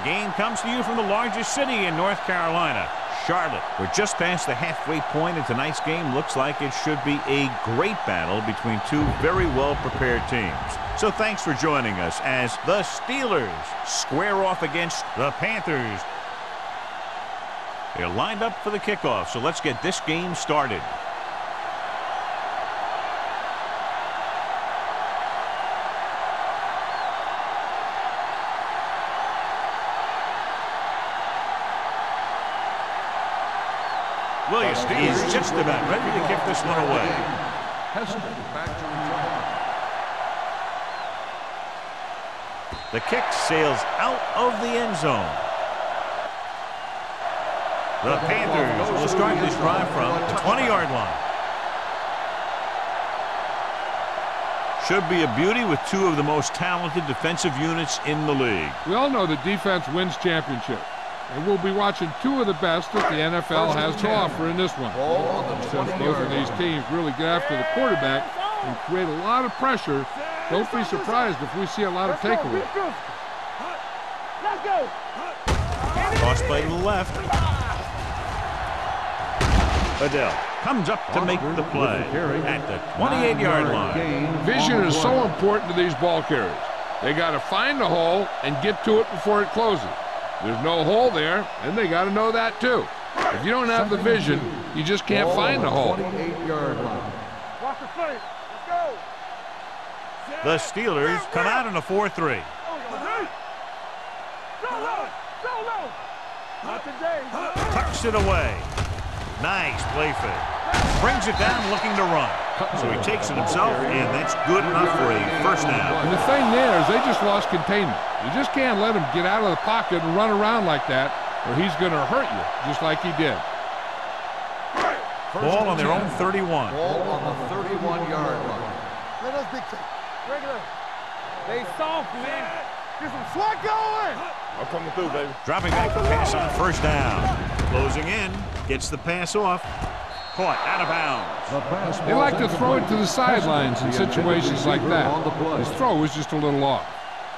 game comes to you from the largest city in North Carolina, Charlotte. We're just past the halfway point, and tonight's game looks like it should be a great battle between two very well-prepared teams. So thanks for joining us as the Steelers square off against the Panthers. They're lined up for the kickoff, so let's get this game started. He's just about ready to kick this one away. The kick sails out of the end zone. The Panthers will start this drive from the 20-yard line. Should be a beauty with two of the most talented defensive units in the league. We all know that defense wins championships. And we'll be watching two of the best that the NFL has to offer in this one. Since both of these teams really get after the quarterback and create a lot of pressure, don't be surprised if we see a lot of takeaways. Cross play to the left. Adele comes up to make the play at the 28-yard line. Vision is so important to these ball carriers. They got to find the hole and get to it before it closes. There's no hole there, and they got to know that too. If you don't have the vision, you just can't find the hole. The Steelers come out in a 4-3. Tucks it away. Nice play fake. Brings it down looking to run. So he takes it himself, and that's good enough for a first down. And the thing there is they just lost containment. You just can't let him get out of the pocket and run around like that, or he's going to hurt you, just like he did. Ball on their own 31. Ball on the 31-yard line. Let us dictate. Regular. They soft, man. Get some sweat going. I'm coming through, baby. Dropping back the pass on first down. Closing in. Gets the pass off. Caught out of bounds. They like to throw it to the sidelines in situations like that. His throw was just a little off.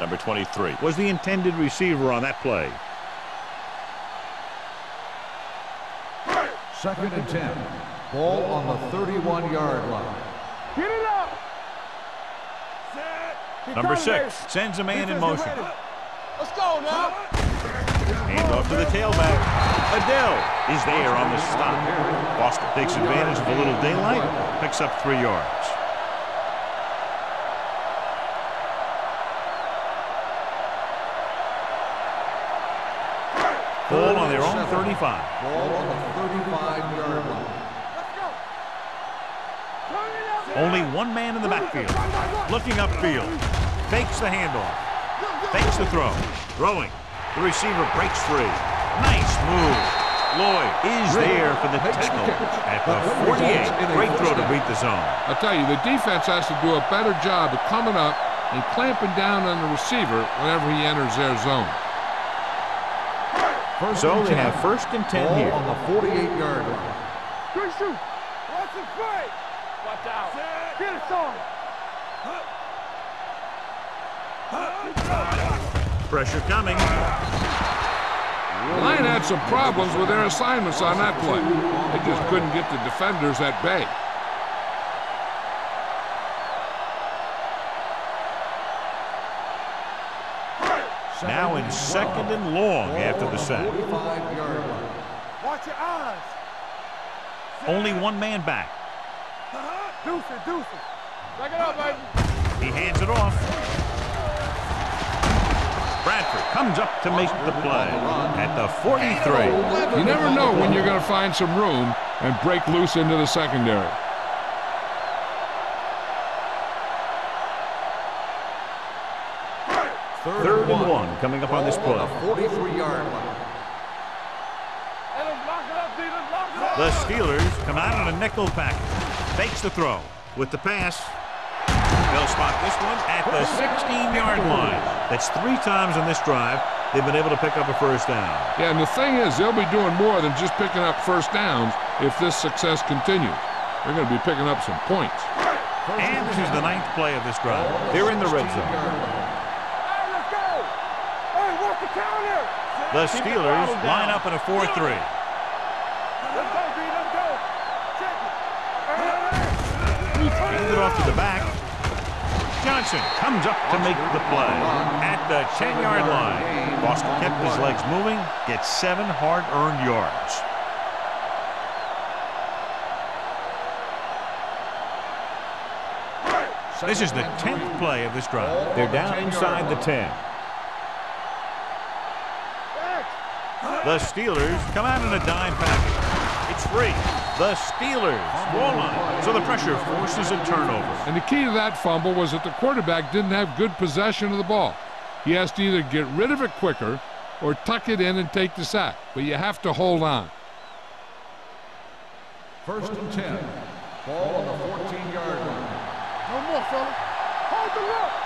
Number 23 was the intended receiver on that play. 2nd and 10. Ball on the 31-yard line. Get it up. Number 6 sends a man in motion. Let's go now. Hand off to the tailback. Adele is there on the stop. Boston takes advantage of a little daylight, picks up 3 yards. Ball on their own 35. Ball on the 35-yard line. Only one man in the backfield. Looking upfield. Fakes the handoff. Fakes the throw. Throwing. The receiver breaks free. Nice move. Lloyd is there for the tackle at the 48. Great throw to beat the zone. I'll tell you, the defense has to do a better job of coming up and clamping down on the receiver whenever he enters their zone. So they have 1st and 10 here. On the 48-yard line. Good shoot. Watch it play. Watch out. Get it on. Pressure coming. The line had some problems with their assignments on that play. They just couldn't get the defenders at bay. Now in 2nd and long after the sack. Watch your eyes. Only one man back. Deuce it. Back it up, baby. He hands it off. Bradford comes up to make the play at the 43. You never know when you're going to find some room and break loose into the secondary. Third and one coming up on this play. 43-yard line. The Steelers come out in a nickel package. Fakes the throw with the pass. They'll spot this one at the 16-yard line. That's 3 times on this drive they've been able to pick up a first down. Yeah, and the thing is, they'll be doing more than just picking up first downs if this success continues. They're going to be picking up some points. And this is the 9th play of this drive. They're in the red zone. Hey, let's go. Hey, what's the counter? The Steelers line up in a 4-3. Let's go, D. Let's go. Check it. Hand it off to the back. Johnson comes up to make the play at the 10-yard line. Foster kept his legs moving, gets 7 hard-earned yards. This is the 10th play of this drive. They're down inside the 10. The Steelers come out in a dime package. It's free. The Steelers ball on it, so the pressure forces a turnover. And the key to that fumble was that the quarterback didn't have good possession of the ball. He has to either get rid of it quicker or tuck it in and take the sack. But you have to hold on. 1st and 10. Ball on the 14-yard line. No more, fella. Hold the rope.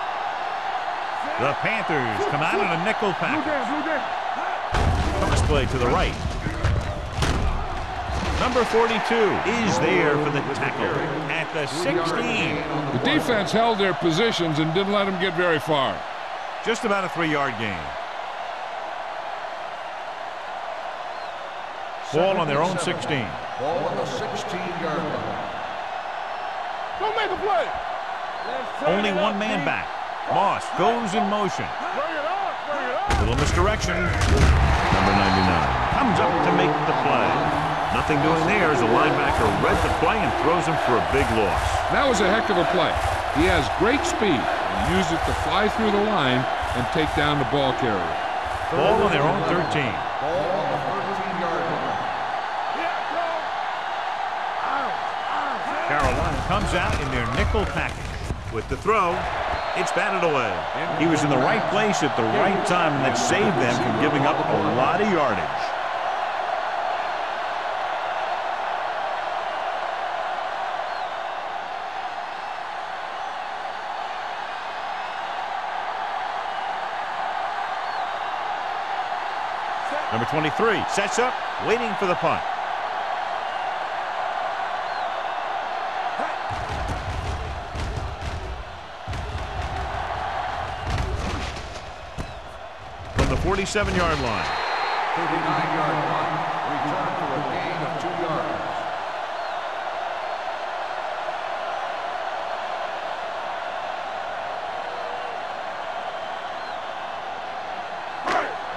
The Panthers come out in a nickel package. Blue down. Pass play to the right. Number 42 is there for the tackle at the 16. The defense held their positions and didn't let them get very far. Just about a 3-yard gain. Ball on their own 16. Ball on the 16-yard line. Don't make a play. Only one man back. Moss goes in motion. Bring it on. Little misdirection. Number 99 comes up to make the play. Nothing doing there as the linebacker read the play and throws him for a big loss. That was a heck of a play. He has great speed and used it to fly through the line and take down the ball carrier. Ball on their own 13. Ball on the 13-yard line. Carolina comes out in their nickel package. With the throw, it's batted away. He was in the right place at the right time, and that saved them from giving up a lot of yardage. Number 23 sets up, waiting for the punt. From the 47-yard line. 39-yard line. Return for a gain of 2 yards.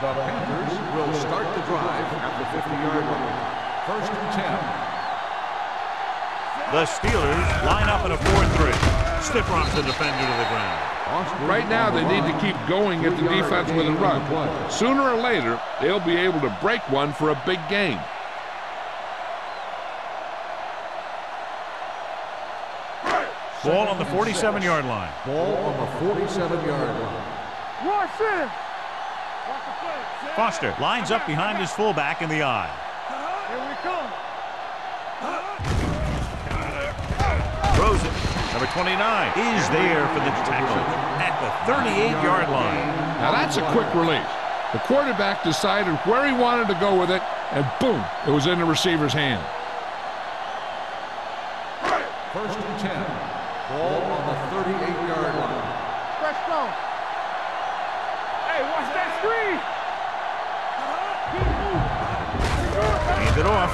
The Panthers will start the drive at the 50-yard line. 1st and 10. The Steelers line up in a 4-3. Stiff rocks the defender to the ground. Right now, they need to keep going at the defense with a run. Sooner or later, they'll be able to break one for a big gain. Ball on the 47-yard line. Ball on the 47-yard line. Rush in. Foster lines up behind his fullback in the eye. Here we come. Throws it. Number 29 is there for the tackle at the 38-yard line. Now that's a quick release. The quarterback decided where he wanted to go with it, and boom, it was in the receiver's hand. 1st and 10. Ball on the 38-yard line. Stretch on. Hey, watch that screen. Hand it off.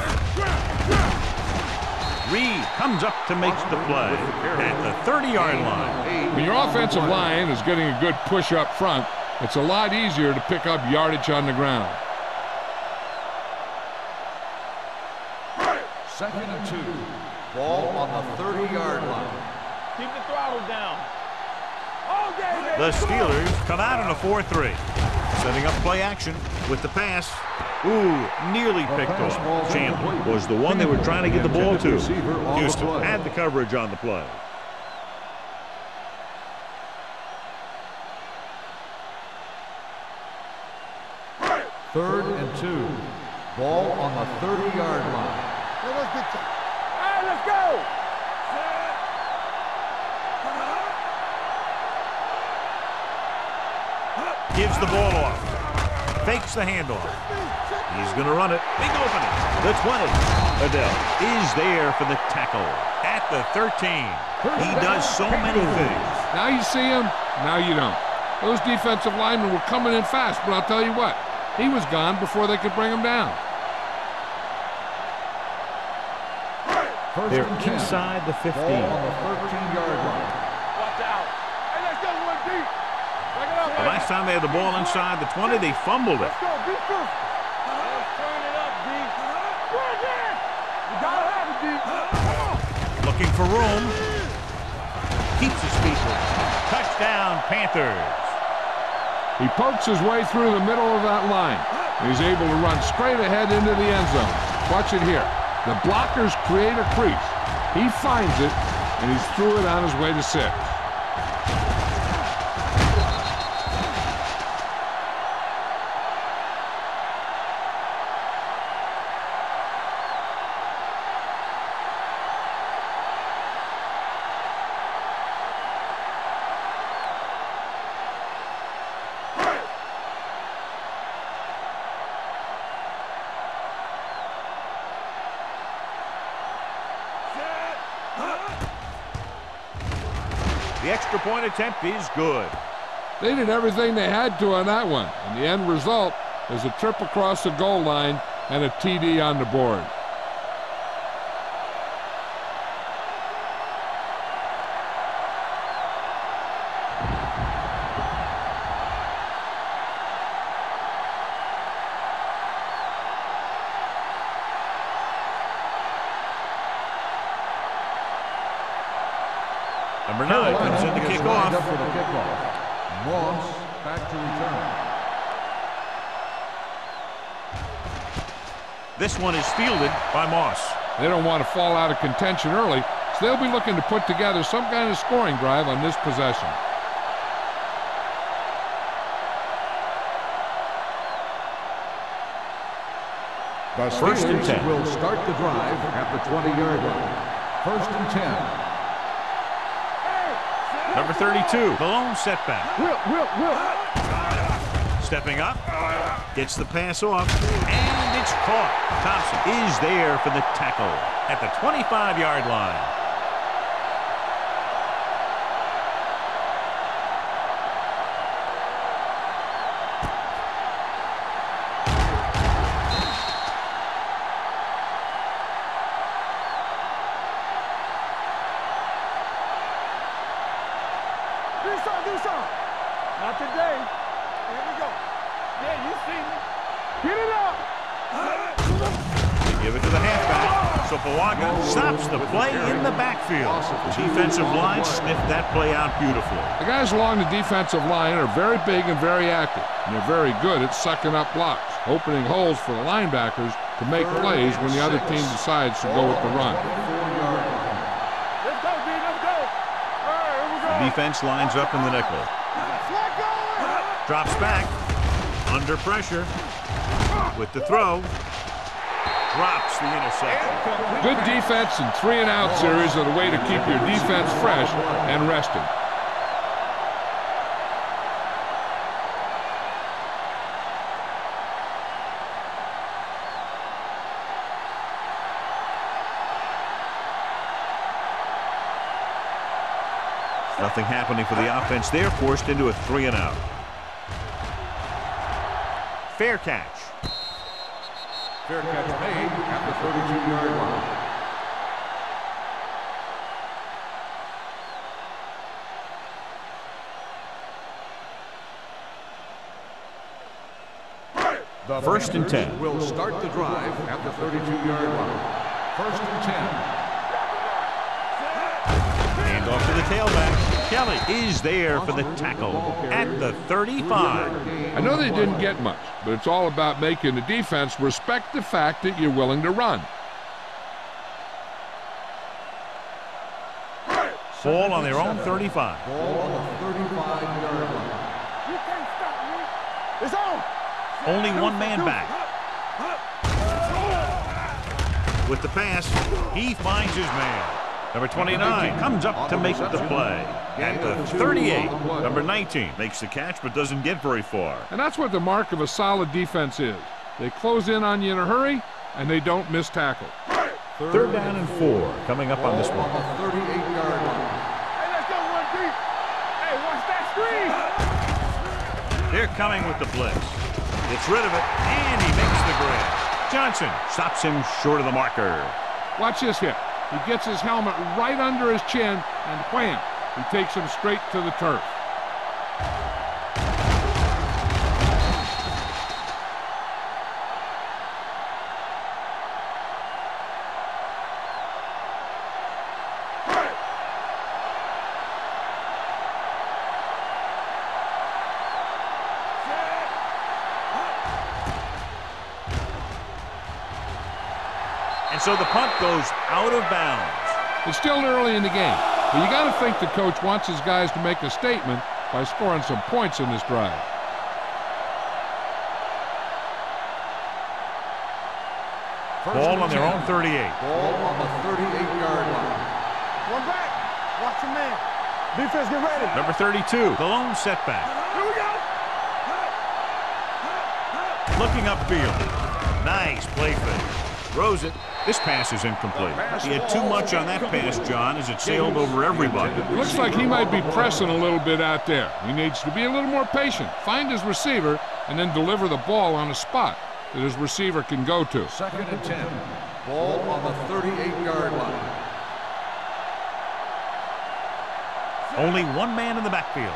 Reed comes up to make the play at the 30-yard line. When your offensive line is getting a good push up front, it's a lot easier to pick up yardage on the ground. 2nd and 2. Ball on the 30-yard line. Keep the throttle down. The Steelers come out in a 4-3. Setting up play action with the pass. Ooh, nearly picked off. Chandler was the one they were trying to get the ball to. Houston had the coverage on the play. Third and 2. Ball on the 30-yard line. All right, let's go. Gives the ball off. Fakes the handoff. He's going to run it. Big opening. The 20. Adele is there for the tackle at the 13. He does so many things. Now you see him, now you don't. Those defensive linemen were coming in fast, but I'll tell you what, He was gone before they could bring him down. They're inside the 15. Ball on the 13-yard line. Watch out. Hey, let's go one deep. Back it up. The last time they had the ball inside the 20, they fumbled it. Let's go. Deep first. Let's turn it up, deep. Right there. You gotta have it, deep. Come on. Looking for room. Keeps his feet moving. Touchdown, Panthers. He pokes his way through the middle of that line. He's able to run straight ahead into the end zone. Watch it here. The blockers create a crease. He finds it, and he's through it on his way to 6. The extra point attempt is good. They did everything they had to on that one, and the end result is a trip across the goal line and a TD on the board. Number 9 comes in the kickoff. Up for the kickoff. Moss back to return. This one is fielded by Moss. They don't want to fall out of contention early, so they'll be looking to put together some kind of scoring drive on this possession. The First and 10. will start the drive at the 20-yard line. First and 10. Number 32, the lone setback. Will. Stepping up, gets the pass off, and it's caught. Thompson is there for the tackle at the 25-yard line. Do something. Not today. Here we go. Yeah, you see me. Get it up. They give it to the halfback. So Pawaga stops the play in the backfield. The defensive line sniffed that play out beautifully. The guys along the defensive line are very big and very active, and they're very good at sucking up blocks, opening holes for the linebackers to make plays when the other team decides to go with the run. Let's go, D. Let's go. All right, here we go. The defense lines up in the nickel. Let go. Drops back. Under pressure. With the throw. Drops the interception. Good defense and 3-and-out series are the way to keep your defense fresh and rested. Nothing happening for the offense. They're forced into a 3-and-out. Fair catch. Fair catch made at the 32-yard line. The First and 10. will start the drive at the 32-yard line. First and 10. Hand off to the tailback. Kelly is there for the tackle at the 35. I know they didn't get much, but it's all about making the defense respect the fact that you're willing to run. Ball on their own 35. Ball on the 35-yard line. You can't stop me. It's on. Only one man back. With the pass, he finds his man. Number 29 comes up to make the play. At the 38, number 19 makes the catch but doesn't get very far. And that's what the mark of a solid defense is. They close in on you in a hurry, and they don't miss tackle. Third down and 4 coming up on this one. On the 38-yard line. Hey, let's go one deep. Hey, watch that screen. They're coming with the blitz. Gets rid of it, and he makes the grab. Johnson stops him short of the marker. Watch this hit. He gets his helmet right under his chin, and wham, he takes him straight to the turf. And so the punt goes out of bounds. It's still early in the game, but you got to think the coach wants his guys to make a statement by scoring some points in this drive. Ball on their own 38. Ball on the 38-yard line. One back. Watch your man. Defense, get ready. Number 32, the lone setback. Here we go. Looking upfield. Nice play fake. Throws it. This pass is incomplete. He had too much on that pass, John, as it sailed over everybody. Looks like he might be pressing a little bit out there. He needs to be a little more patient, find his receiver, and then deliver the ball on a spot that his receiver can go to. 2nd and 10. Ball on the 38-yard line. Only one man in the backfield.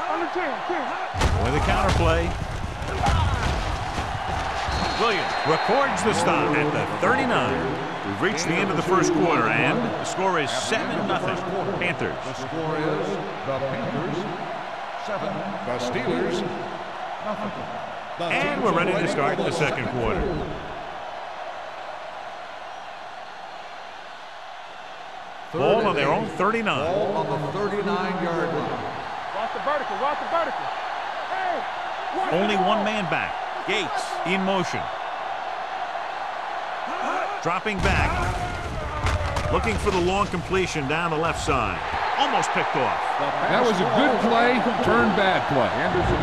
Under 10. With a counter play. Williams records the stop at the 39. We've reached the end of the first quarter, and the score is 7-0. Panthers. The score is the Panthers 7. The Steelers nothing. And we're ready to start the second quarter. Ball on their own 39. Ball on the 39-yard line. Watch the vertical. Watch the vertical. Hey! Only one man back. Gates in motion. Dropping back. Looking for the long completion down the left side. Almost picked off. That was a good play, turned bad play.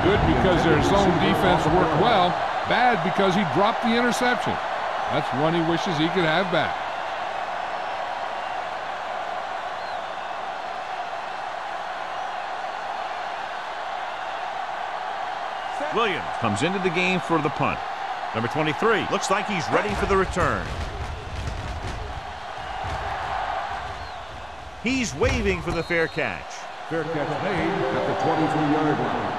Good because their zone defense worked well. Bad because he dropped the interception. That's one he wishes he could have back. Williams comes into the game for the punt. Number 23 looks like he's ready for the return. He's waving for the fair catch. Fair catch made at the 23-yard line.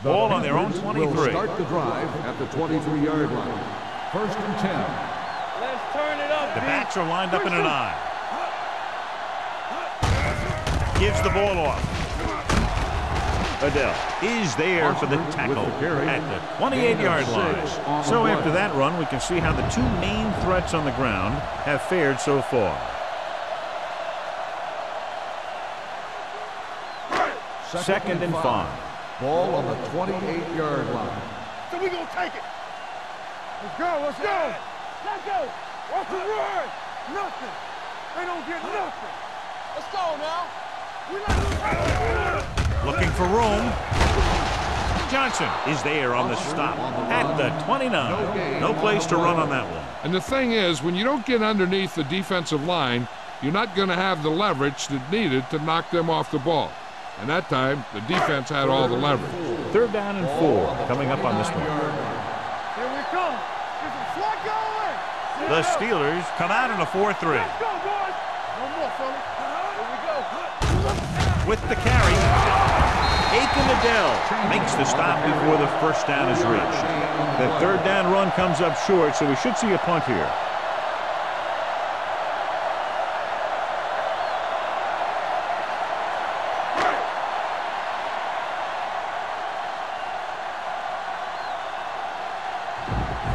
Ball on their own 23. Will start the drive at the 23-yard line. 1st and 10. Let's turn it up. The backs are lined up in an eye. Gives the ball off. Adele is there for the tackle at the 28-yard line. So after that run, we can see how the two main threats on the ground have fared so far. 2nd and 5. Ball on the 28-yard line. So we gonna take it. Let's go. Let's go. Let's go. Watch the run. Nothing. They don't get nothing. Let's go now. We Looking for room. Johnson is there on the stop at the 29. No place to run on that one. And the thing is, when you don't get underneath the defensive line, you're not going to have the leverage that needed to knock them off the ball. And that time, the defense had all the leverage. 3rd down and 4 coming up on this one. Here we come. There's a slot going. The Steelers come out in a 4-3. Let's go, boys. One more, fella. Here we go. With the carry, Aiken Adele makes the stop before the first down is reached. The 3rd down run comes up short, so we should see a punt here.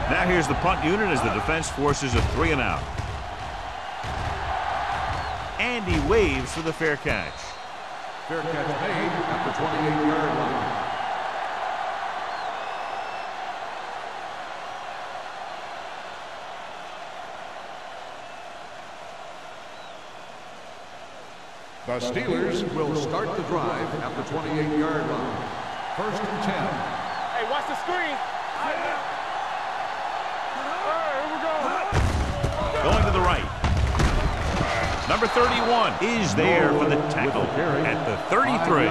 Now here's the punt unit as the defense forces a 3 and out. And he waves for the fair catch. Fair catch made at the 28-yard line. The Steelers will start the drive at the 28-yard line. 1st and 10. Hey, watch the screen. All right, here we go. Going to the Number 31 is there for the tackle at the 33.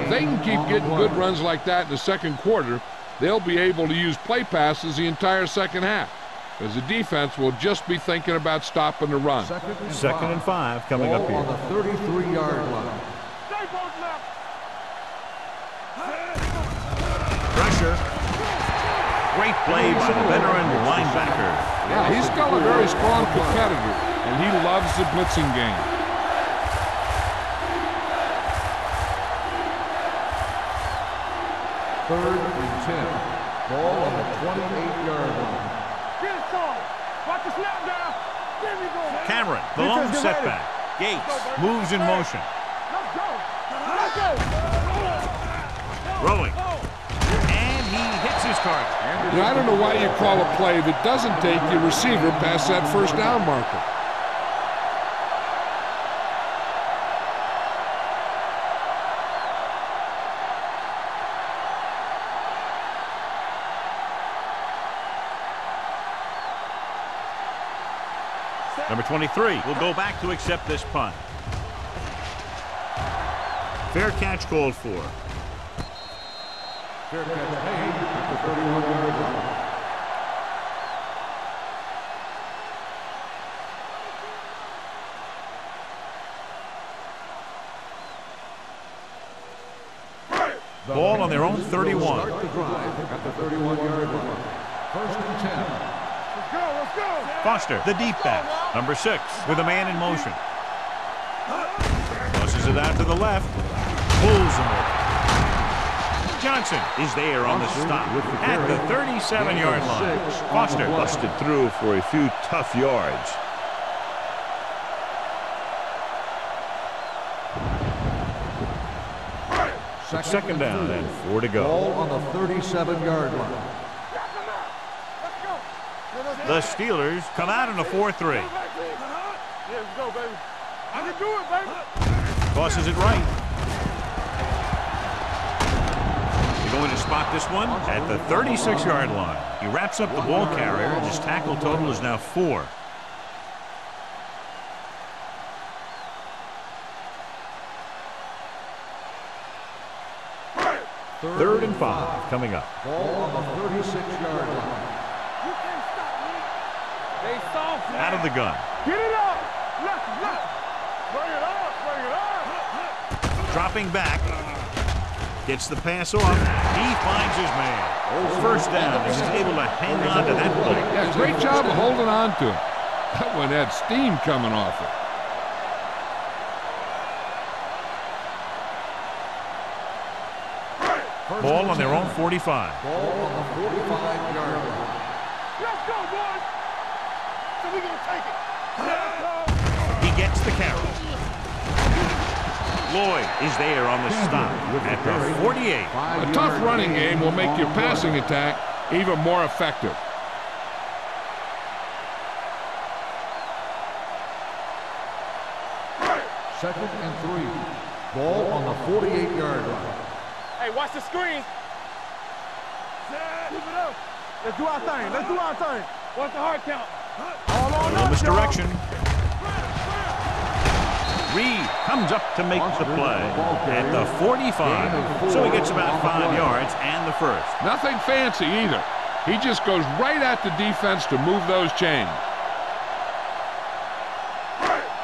If they can keep getting good runs like that in the second quarter, they'll be able to use play passes the entire second half, because the defense will just be thinking about stopping the run. Second and 5 coming up here. On the 33-yard line. Pressure. Great play by the veteran linebacker. Yeah, he's still a very strong competitor, and he loves the blitzing game. Third and 10. Ball on the 28-yard line. Get it, Tom. Watch the snap down. There we go. Cameron, the long setback. Gates moves in motion. Let's go. Let's go. Throwing. And he hits his target. You know, I don't know why you call a play that doesn't take your receiver past that first down marker. Number 23 will go back to accept this punt. Fair catch called for. Fair catch made at the 31-yard line. Ball on their own 31. Start the drive at the 31-yard line. First and 10. Let's go. Let's go. Foster, the deep back. Number 6 with a man in motion. Tosses it out to the left. Pulls him over. Johnson is there on the stop at the 37-yard line. Foster busted through for a few tough yards. Second down and 4 to go. Ball on the 37-yard line. The Steelers come out in a 4-3. Yeah, let's go, baby. I can do it, baby. Tosses it right. They're going to spot this one at the 36-yard line. He wraps up the ball carrier, and his tackle total is now 4. Third and 5 coming up. Ball on the 36-yard line. You can't stop me. They soft, man. Out of the gun. Get it up. Left. Bring it up. Bring it up. Dropping back. Gets the pass off. He finds his man. First down. He's able to hang on to that play. Yeah, great job of holding on to it. That one had steam coming off it. Ball on their own 45. Ball on the 45-yard line. Let's go, boys. So we're going to take it. He gets the carry. Lloyd is there on the stop at the 48. A tough running game will make your passing attack even more effective. Second and 3. Ball on the 48-yard line. Hey, watch the screen. Keep it up. Let's do our thing. Let's do our thing. What's the hard count? All on Little us, misdirection. Reed comes up to make the play at the 45. So he gets about 5 yards and the first. Nothing fancy either. He just goes right at the defense to move those chains.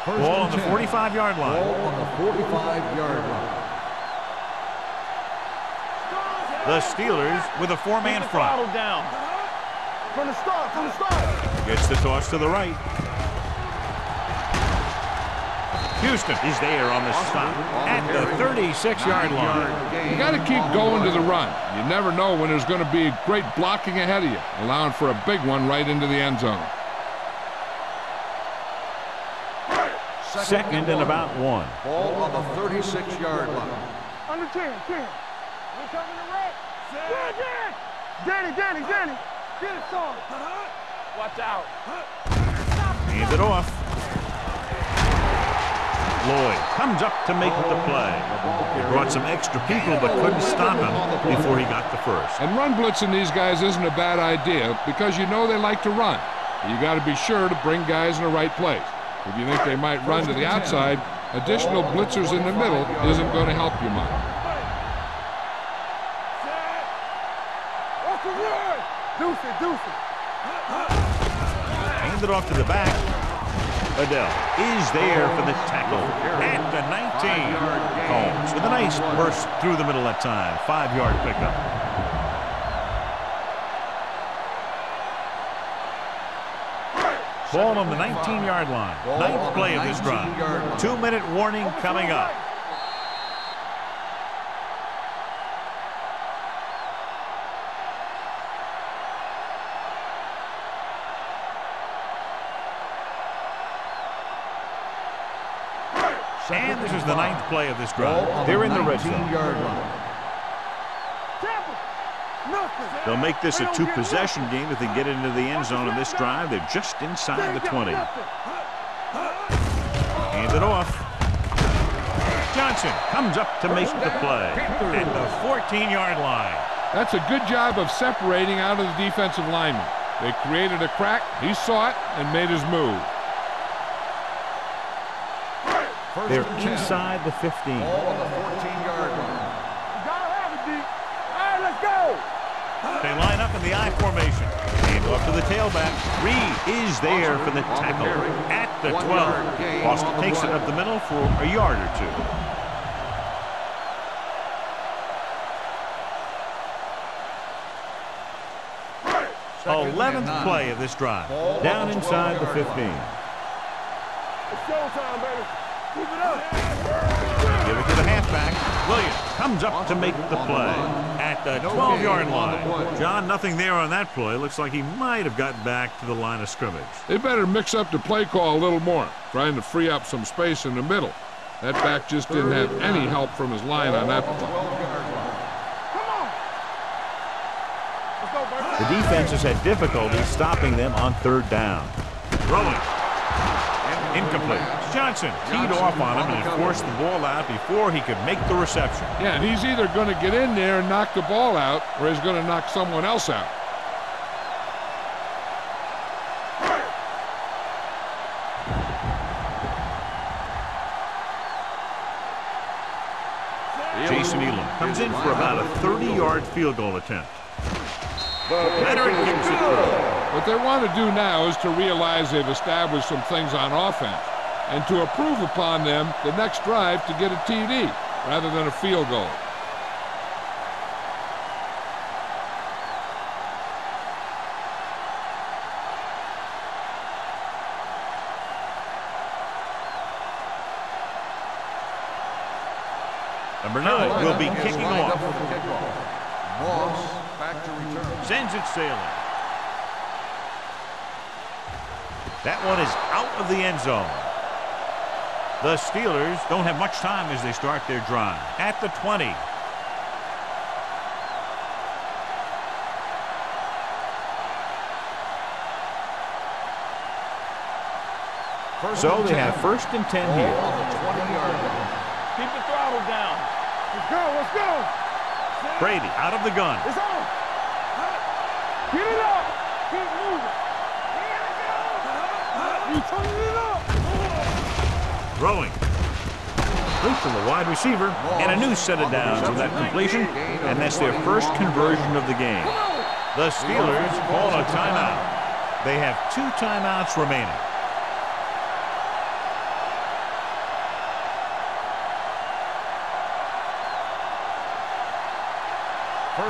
Ball on the 45-yard line. Ball on the 45-yard line. The Steelers with a 4-man front. Down. From the start. Gets the toss to the right. Houston is there on the stop at the 36-yard line. You got to keep going to the run. You never know when there's going to be great blocking ahead of you, allowing for a big one right into the end zone. Second and about 1. Ball on the 36-yard line. Under 10. We're coming to right. Danny. Get it, son. Watch out. Hands it off. Lloyd comes up to make the play. He brought some extra people but couldn't stop him before he got the first. And run blitzing these guys isn't a bad idea because you know they like to run. You got to be sure to bring guys in the right place. If you think they might run to the outside, additional blitzers in the middle isn't going to help you much. Deuce it. Hand it off to the back. Adele is there for the tackle at the 19. Combs with a nice burst through the middle that time. 5-yard pickup. Ball on the 19-yard line. Ninth play of this drive. 2-minute warning coming up. And this is the 9th play of this drive. They're in the red zone. They'll make this a 2-possession game if they get into the end zone in this drive. They're just inside the 20. Hand it off. Johnson comes up to make the play at the 14-yard line. That's a good job of separating out of the defensive lineman. They created a crack, he saw it, and made his move. They're inside the 15. Ball on the 14-yard line. Gotta have it, D. All right, let's go. They line up in the I formation. Hand off to the tailback. Reed is there for the tackle at the 12. Boston takes it up the middle for a yard or two. Second 11th and 9. play of this drive. Down inside the 15. It's showtime, baby. Keep it up. Give it to the halfback. Williams comes up to make the play at the 12-yard line. John, nothing there on that play. Looks like he might have gotten back to the line of scrimmage. They better mix up the play call a little more, trying to free up some space in the middle. That back just didn't have any help from his line on that play. Come on. Let's go, baby. The defense has had difficulty stopping them on 3rd down. Throwing. Incomplete. Johnson teed off on him and forced the ball out before he could make the reception. Yeah, and he's either going to get in there and knock the ball out, or he's going to knock someone else out. Jason Elam comes in for about a 30-yard field goal attempt. Leonard kicks it through. What they want to do now is to realize they've established some things on offense and to improve upon them the next drive to get a TD rather than a field goal. Number 9 will be kicking off. Moss back to return. Sends it sailing. That one is out of the end zone. The Steelers don't have much time as they start their drive. At the 20. So they have 1st and 10 here. On the 20-yard line. Keep the throttle down. Let's go. Brady out of the gun. It's on. Get it up. Keep moving. You turning it up. Throwing. Complete from the wide receiver. And a new set of downs on that completion. And that's their first conversion of the game. The Steelers call a timeout. They have 2 timeouts remaining.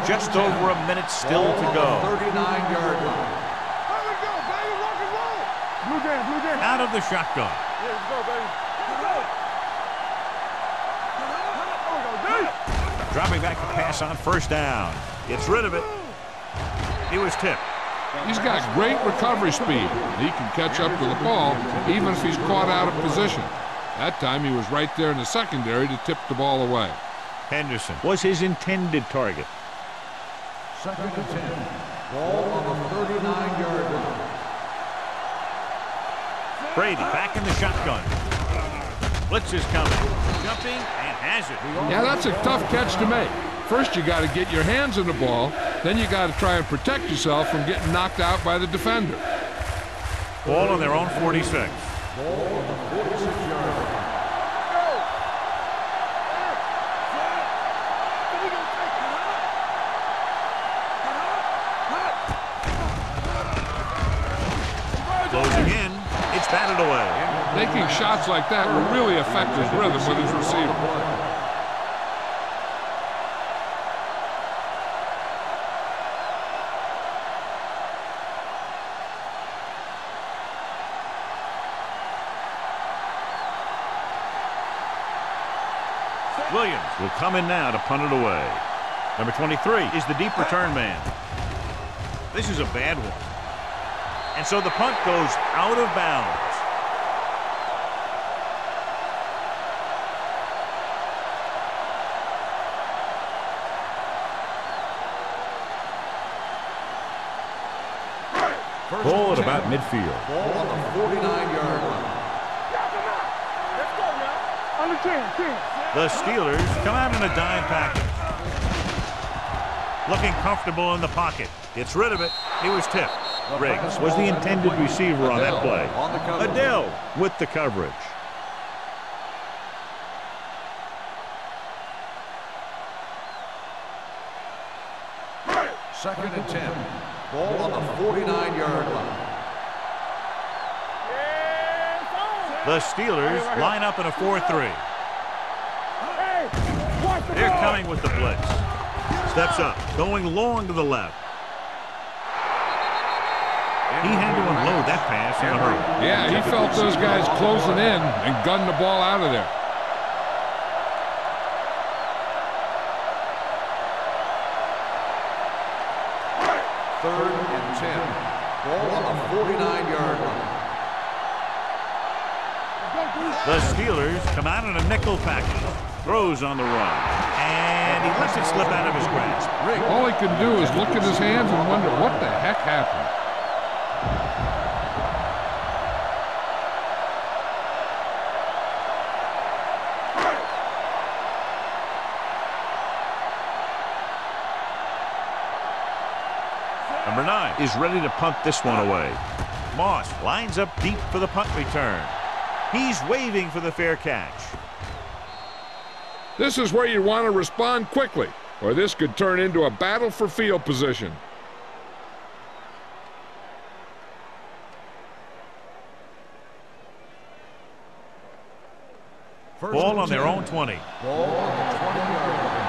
Just over a minute still to go. 39-yard line. Let it go, baby. Rock and roll. Blue game. Out of the shotgun. Yeah, let's go, baby. Let's go. Dropping back to pass on 1st down. Gets rid of it. He was tipped. He's got great recovery speed. He can catch up to the ball even if he's caught out of position. That time he was right there in the secondary to tip the ball away. Henderson was his intended target. 2nd and 10. Ball on the 39-yard line. Brady back in the shotgun. Blitz is coming. Jumping and has it. Yeah, that's a tough catch to make. First, you got to get your hands on the ball. Then you got to try and protect yourself from getting knocked out by the defender. Ball on their own 46. Ball on the 46-yard line. Closing in. It's batted away. Making shots like that will really affect his rhythm with his receiver. Williams will come in now to punt it away. Number 23 is the deep return man. This is a bad one. And so the punt goes out of bounds. Ball at about midfield. Ball on the 49-yard line. Let's go now. On the 10. The Steelers come out in a dime package. Looking comfortable in the pocket. Gets rid of it. He was tipped. Riggs was the intended receiver on that play. Adele with the coverage. Second and 10. Ball on the 49-yard line. The Steelers line up in a 4-3. They're coming with the blitz. Steps up, going long to the left. He had to unload that pass in a hurry. Yeah, he felt those guys closing in and gunned the ball out of there. Third and 10. Ball on the 49-yard line. The Steelers come out in a nickel package. Throws on the run. And he lets it slip out of his grasp. All he can do is look at his hands and wonder what the heck happened. Number 9 is ready to punt this one away. Moss lines up deep for the punt return. He's waving for the fair catch. This is where you want to respond quickly, or this could turn into a battle for field position. Ball on their own 20. Ball on the 20-yard line.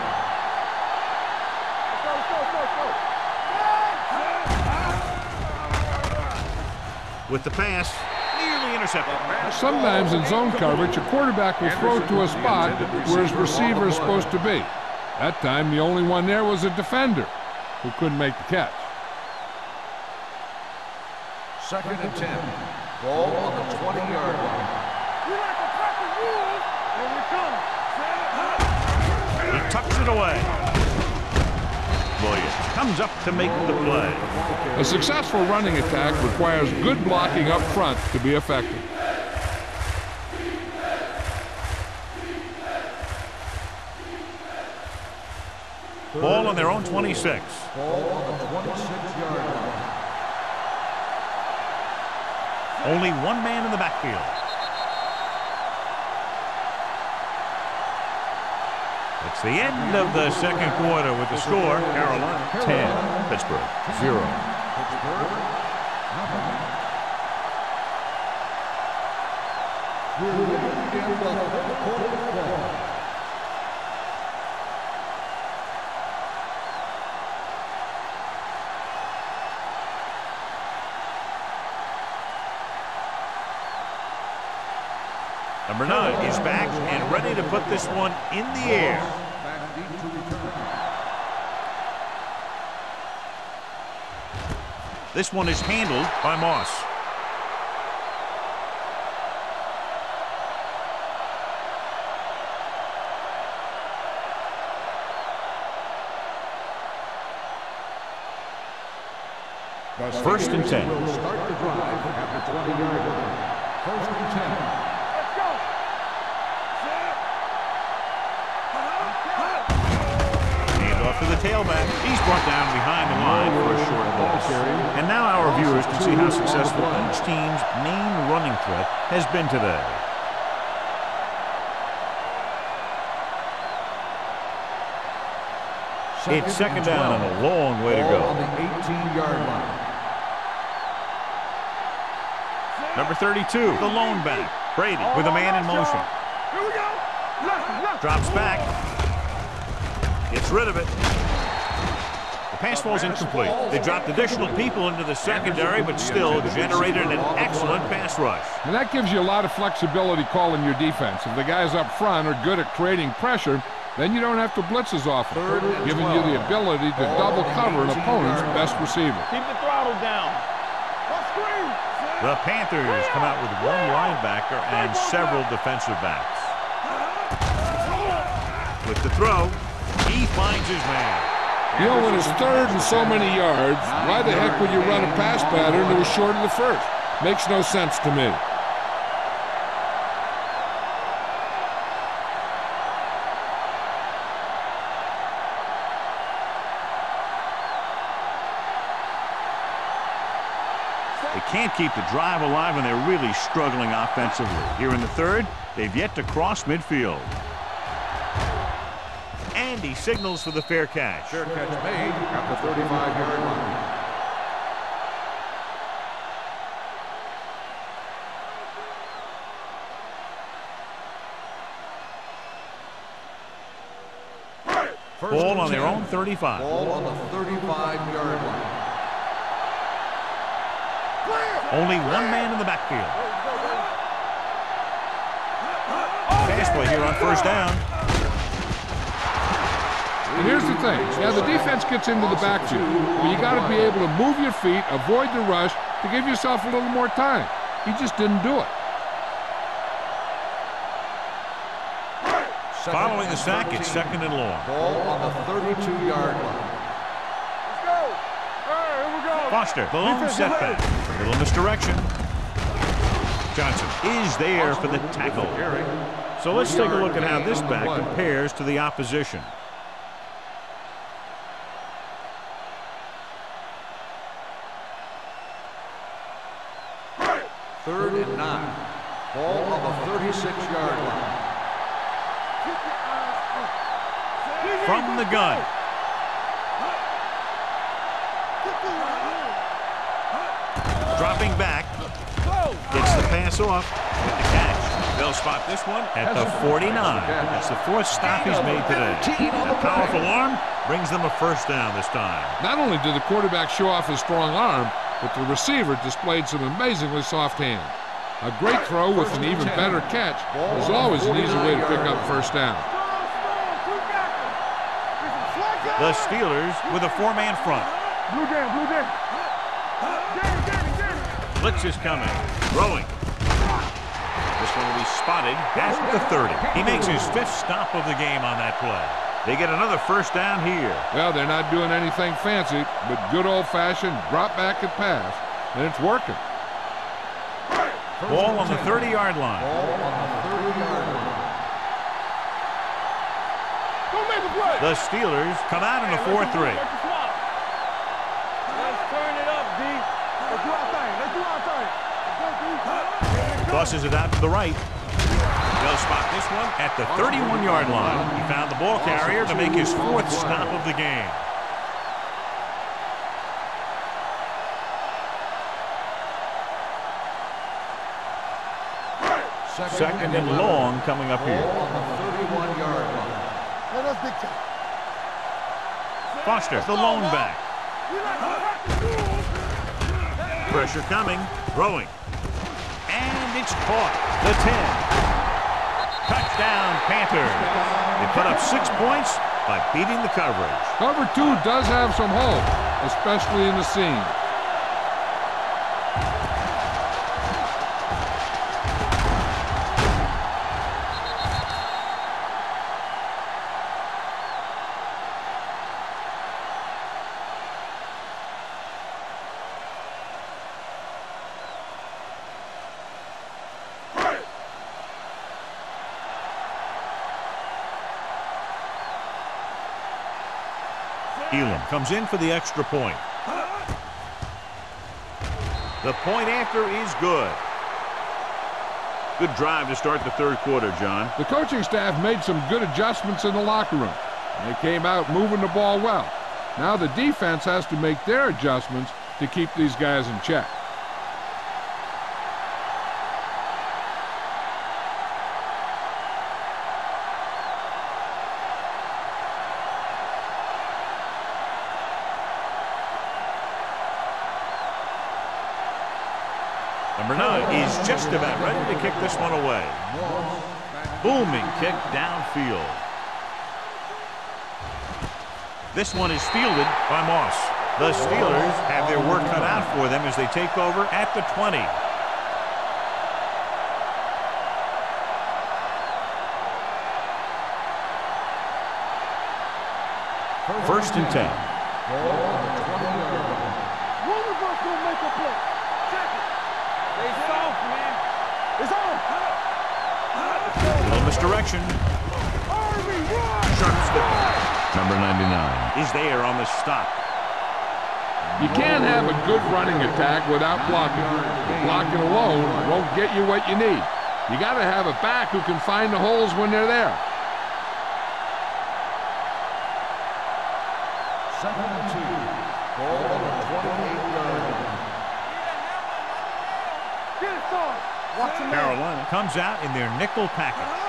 With the pass, nearly intercepted. Sometimes in zone coverage, a quarterback will throw to a spot where his receiver is supposed to be. That time, the only one there was a defender who couldn't make the catch. Second and 10. Ball on the 20-yard line. We like to cut the rules. Here we come. He tucks it away. Williams comes up to make the play. A successful running attack requires good blocking up front to be effective. Ball on their own 26. Ball on the 26-yard line. Only one man in the backfield. It's the end of the second quarter with the score. Carolina 10, Pittsburgh 0. Number 9 is back and ready to put this one in the air. This one is handled by Moss. First and 10. Start the drive at the 20-yard line. First and 10. Let's go. Hand off to the tailback. He's brought down behind the line for a short loss. And now our viewers can see how successful each team's main running threat has been today. It's second down and a long way to go. On the 18-yard line. Number 32, the lone back. Brady with a man in motion. Here we go. Left. Drops back. Gets rid of it. The pass falls incomplete. They dropped additional people into the secondary, but still generated an excellent pass rush. And that gives you a lot of flexibility calling your defense. If the guys up front are good at creating pressure, then you don't have to blitz as often, giving you the ability to double cover an opponent's best receiver. Keep the throttle down. The Panthers come out with one linebacker and several defensive backs. With the throw, he finds his man. You know, when it's third and so many yards, why the heck would you run a pass pattern that was short of the first? Makes no sense to me. They can't keep the drive alive, and they're really struggling offensively. Here in the third, they've yet to cross midfield. And he signals for the fair catch. Fair catch made at the 35-yard line. Ball on their own 35. Ball on the 35-yard line. Only one man in the backfield. Pass play here on first down. And here's the thing. Now, the defense gets into the backfield, but you got to be able to move your feet, avoid the rush, to give yourself a little more time. He just didn't do it. Following the sack, it's second and long. Ball on the 32-yard line. Foster, the lone setback. A little misdirection. Johnson is there for the tackle. So let's take a look at how this back compares to the opposition. Third and 9. Ball on the 36-yard line. From the gun. Dropping back, gets the pass off with the catch. They'll spot this one at the 49. That's the fourth stop he's made today. A powerful arm brings them a first down this time. Not only did the quarterback show off his strong arm, but the receiver displayed some amazingly soft hands. A great throw with an even better catch is always an easy way to pick up first down. The Steelers with a four-man front. Blitz is coming. Throwing. This one will be spotted at the 30. He makes his fifth stop of the game on that play. They get another first down here. Well, they're not doing anything fancy, but good old-fashioned drop back and pass, and it's working. Ball on the 30-yard line. Ball on the 30-yard line. The Steelers come out in a 4-3. Let's turn it up, D. Let's do our thing. Let's do our thing. Let's go, D. Tosses it out to the right. They'll spot this one at the 31-yard line. He found the ball carrier to make his fourth stop of the game. Second and long coming up here. Ball on the 31-yard line. Let us dictate. Foster, the lone back. Pressure coming, throwing. And it's caught. The 10. Touchdown, Panthers. They put up 6 points by beating the coverage. Cover 2 does have some hope, especially in the seam. Elam comes in for the extra point. The point after is good. Good drive to start the third quarter, John. The coaching staff made some good adjustments in the locker room. They came out moving the ball well. Now the defense has to make their adjustments to keep these guys in check. Number 9 is just about ready to kick this one away. Booming kick downfield. This one is fielded by Moss. The Steelers have their work cut out for them as they take over at the 20. First and 10. One of us gonna make a play. Check it. Stay soft, man. It's on. Little misdirection. Army, run! Sharp step. Number 99 is there on the stop. You can't have a good running attack without blocking. Blocking alone won't get you what you need. You got to have a back who can find the holes when they're there. Second and 2. Ball on the 28-yard line. Get it, son. Watch the man. Carolina comes out in their nickel package.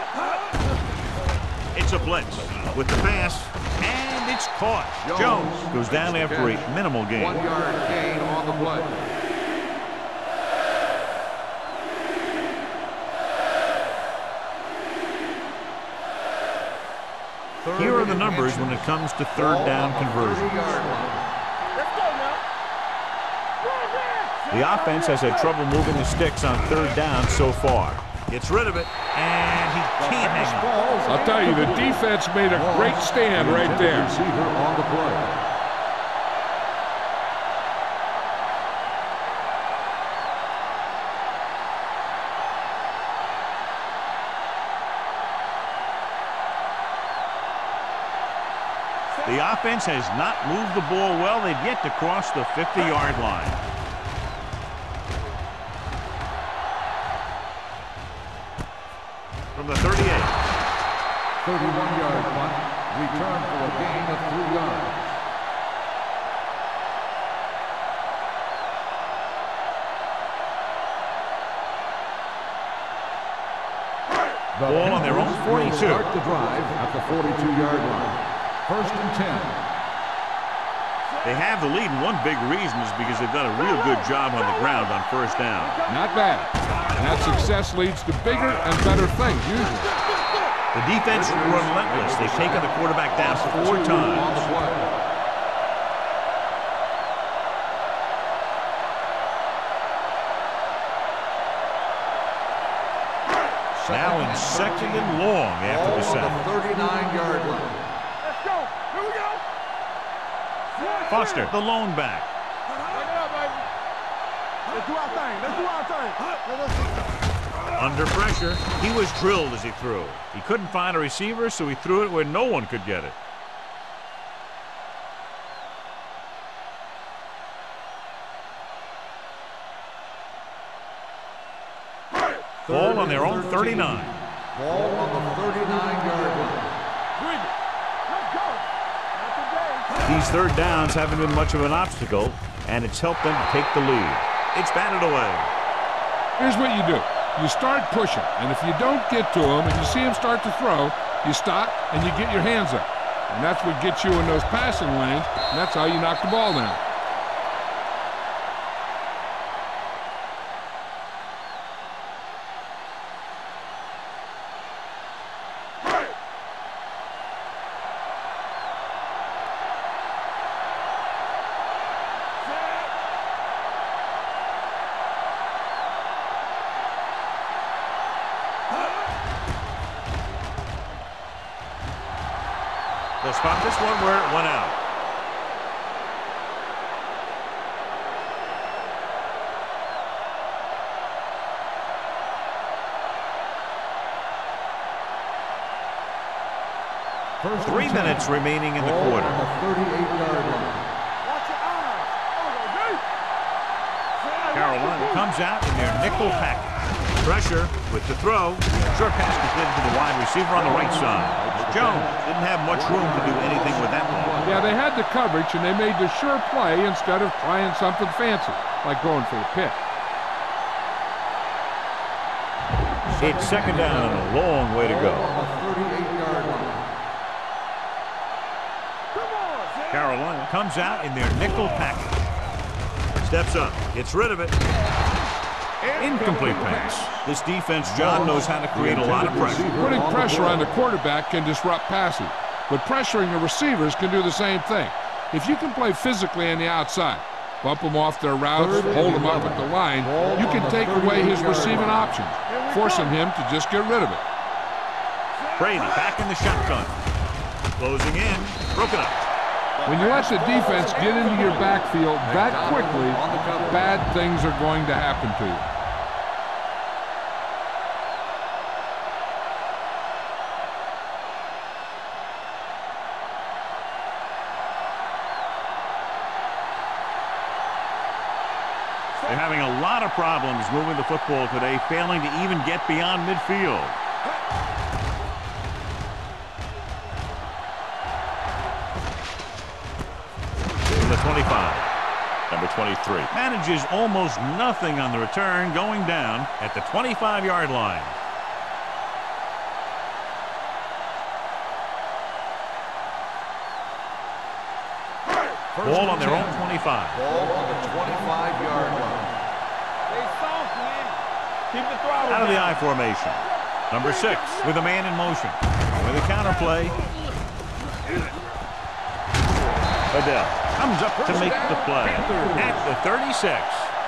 It's a blitz with the pass, and it's caught. Jones goes down after a minimal gain. 1-yard gain on the play. Here are the numbers when it comes to third down conversions. Let's go now. The offense has had trouble moving the sticks on third down so far. Gets rid of it, and he can't hang on. I'll tell you, the defense made a great stand right there. Receiver on the play. The offense has not moved the ball well. They've yet to cross the 50-yard line. From the 38. 31-yard punt. Return for a gain of 3 yards. Ball on their own 42. Start the drive at the 42-yard line. First and 10. They have the lead, and one big reason is because they've done a real good job on the ground on first down. Not bad. And that success leads to bigger and better things, usually. The defense is relentless. They've taken the quarterback down 4 times. Now in second and long after the sack. 39-yard line. Let's go. Here we go. Foster, the lone back. Bring it up, baby. Let's do our thing. Let's do our thing. Under pressure, he was drilled as he threw. He couldn't find a receiver, so he threw it where no one could get it. Ball on their own 39. Ball on the 39-yard line. Bring it. Let's go. Not today. These third downs haven't been much of an obstacle, and it's helped them to take the lead. It's batted away. Here's what you do. You start pushing, and if you don't get to him and you see him start to throw, you stop and you get your hands up. And that's what gets you in those passing lanes, and that's how you knock the ball down. They'll spot this one where it went out. 3 minutes remaining in the quarter. On the 38-yard line. Watch your eyes. Carolina comes out in their nickel package. Pressure with the throw. Short pass completed to the wide receiver on the right side. Jones didn't have much room to do anything with that ball. Yeah, they had the coverage, and they made the sure play instead of trying something fancy, like going for the pick. It's second down and a long way to go. On the 38-yard line. Carolina comes out in their nickel package. Steps up, gets rid of it. Incomplete pass. This defense, John, knows how to create a lot of pressure. Putting pressure on the quarterback can disrupt passing, but pressuring the receivers can do the same thing. If you can play physically on the outside, bump them off their routes, hold them up at the line, you can take away his receiving options, forcing him to just get rid of it. Brady back in the shotgun. Closing in, broken up. When you let the defense get into your backfield that quickly, bad things are going to happen to you. They're having a lot of problems moving the football today, failing to even get beyond midfield. The 25. Number 23 manages almost nothing on the return, going down at the 25-yard line. Ball on their own 25. Ball on the 25-yard line. Stay soft, man. Keep the throttle Out of the down. I formation. Number 6 with a man in motion. With a counterplay. Adele comes up to make the play at the 36.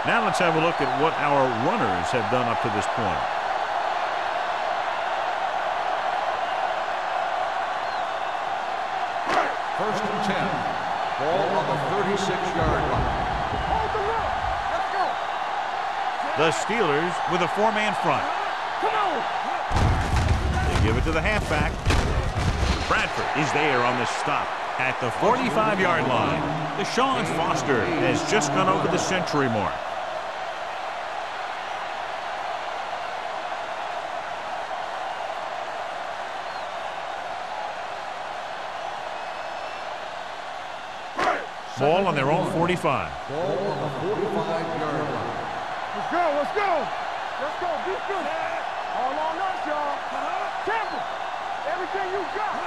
Now let's have a look at what our runners have done up to this point. First and 10. Ball on the 36-yard line. Hold the rope. Let's go. The Steelers with a 4-man front. Come on. They give it to the halfback. Bradford is there on the stop at the 45-yard line. Deshaun Foster has just gone over the century mark. Ball on their own 45. Ball on the 45-yard line. Let's go. Let's go. Let's go. Defense. All on us, y'all. Temple. Everything you got.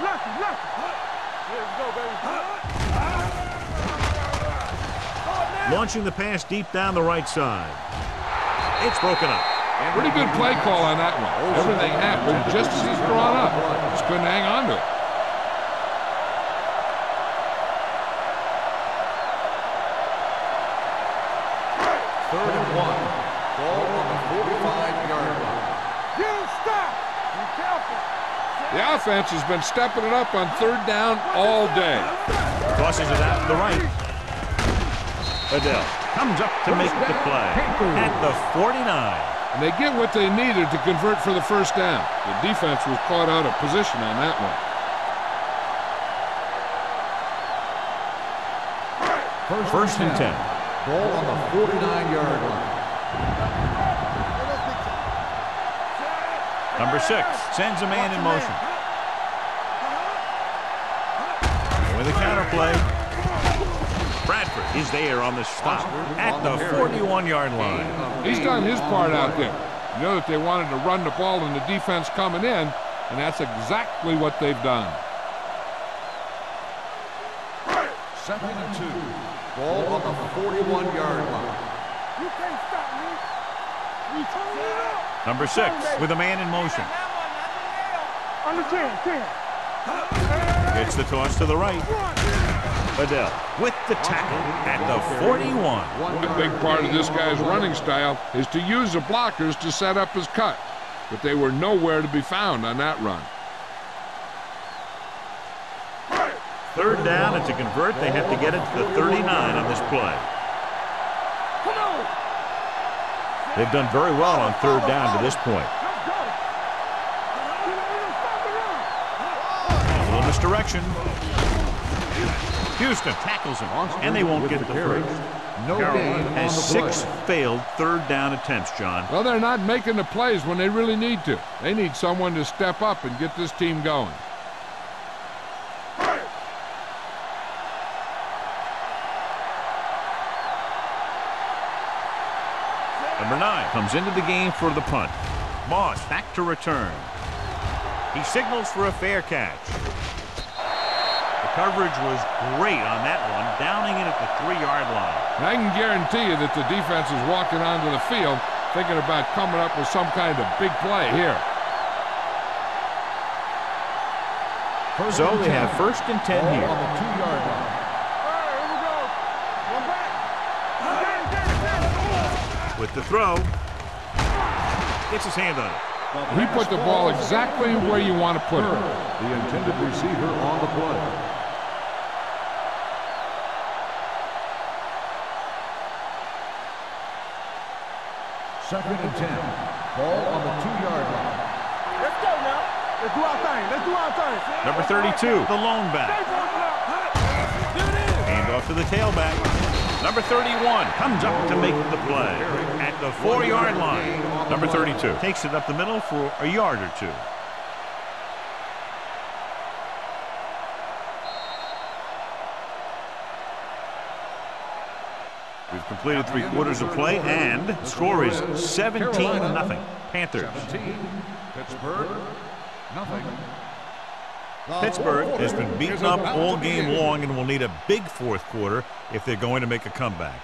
Lucky. Let's go, baby. Launching the pass deep down the right side. It's broken up. Pretty good play call on that one. Everything happened just as he's drawn up. Just couldn't hang on to it. Third and 1. Ball on the 45-yard line. You stop. Be careful. The offense has been stepping it up on third down all day. Tosses it out to the right. Adele comes up to make the play at the 49. And they get what they needed to convert for the first down. The defense was caught out of position on that one. First and 10. Ball on the 49-yard line. Number 6 sends a man in motion. With a counterplay. Bradford is there on the stop at the 41-yard line. He's done his part out there. You know that they wanted to run the ball and the defense coming in, and that's exactly what they've done. Second and 2. Ball on the 41-yard line. You can't stop me. We turn it up. Number 6 with a man in motion. Under 10. Gets the toss to the right. Adele with the tackle at the 41. A big part of this guy's running style is to use the blockers to set up his cut, but they were nowhere to be found on that run. Third down, and to convert, they have to get it to the 39 on this play. Come on. They've done very well on third down to this point. Let's go. A in this direction. Houston tackles him, and they won't get the first. No gain on Has the play. 6 failed third down attempts, John. Well, they're not making the plays when they really need to. They need someone to step up and get this team going. Number 9 comes into the game for the punt. Moss back to return. He signals for a fair catch. The coverage was great on that one, downing it at the 3-yard line. And I can guarantee you that the defense is walking onto the field thinking about coming up with some kind of big play here. So they have 1st and 10 Ball here. on the 2-yard line. Here we go. One back. With the throw. Gets his hand on it. He put the ball exactly where you want to put it. The intended receiver on the play. Second and 10. Ball on the 2-yard line. Let's go now. Let's do our thing. Let's do our thing. Number 32, the lone back. Hand off to the tailback. Number 31 comes up to make the play at the 4-yard line. Number 32 takes it up the middle for a yard or 2. We've completed 3 quarters of play, and the score is 17-0. Panthers. 17. Pittsburgh. Nothing. Pittsburgh has been beaten up all game long and will need a big 4th quarter if they're going to make a comeback.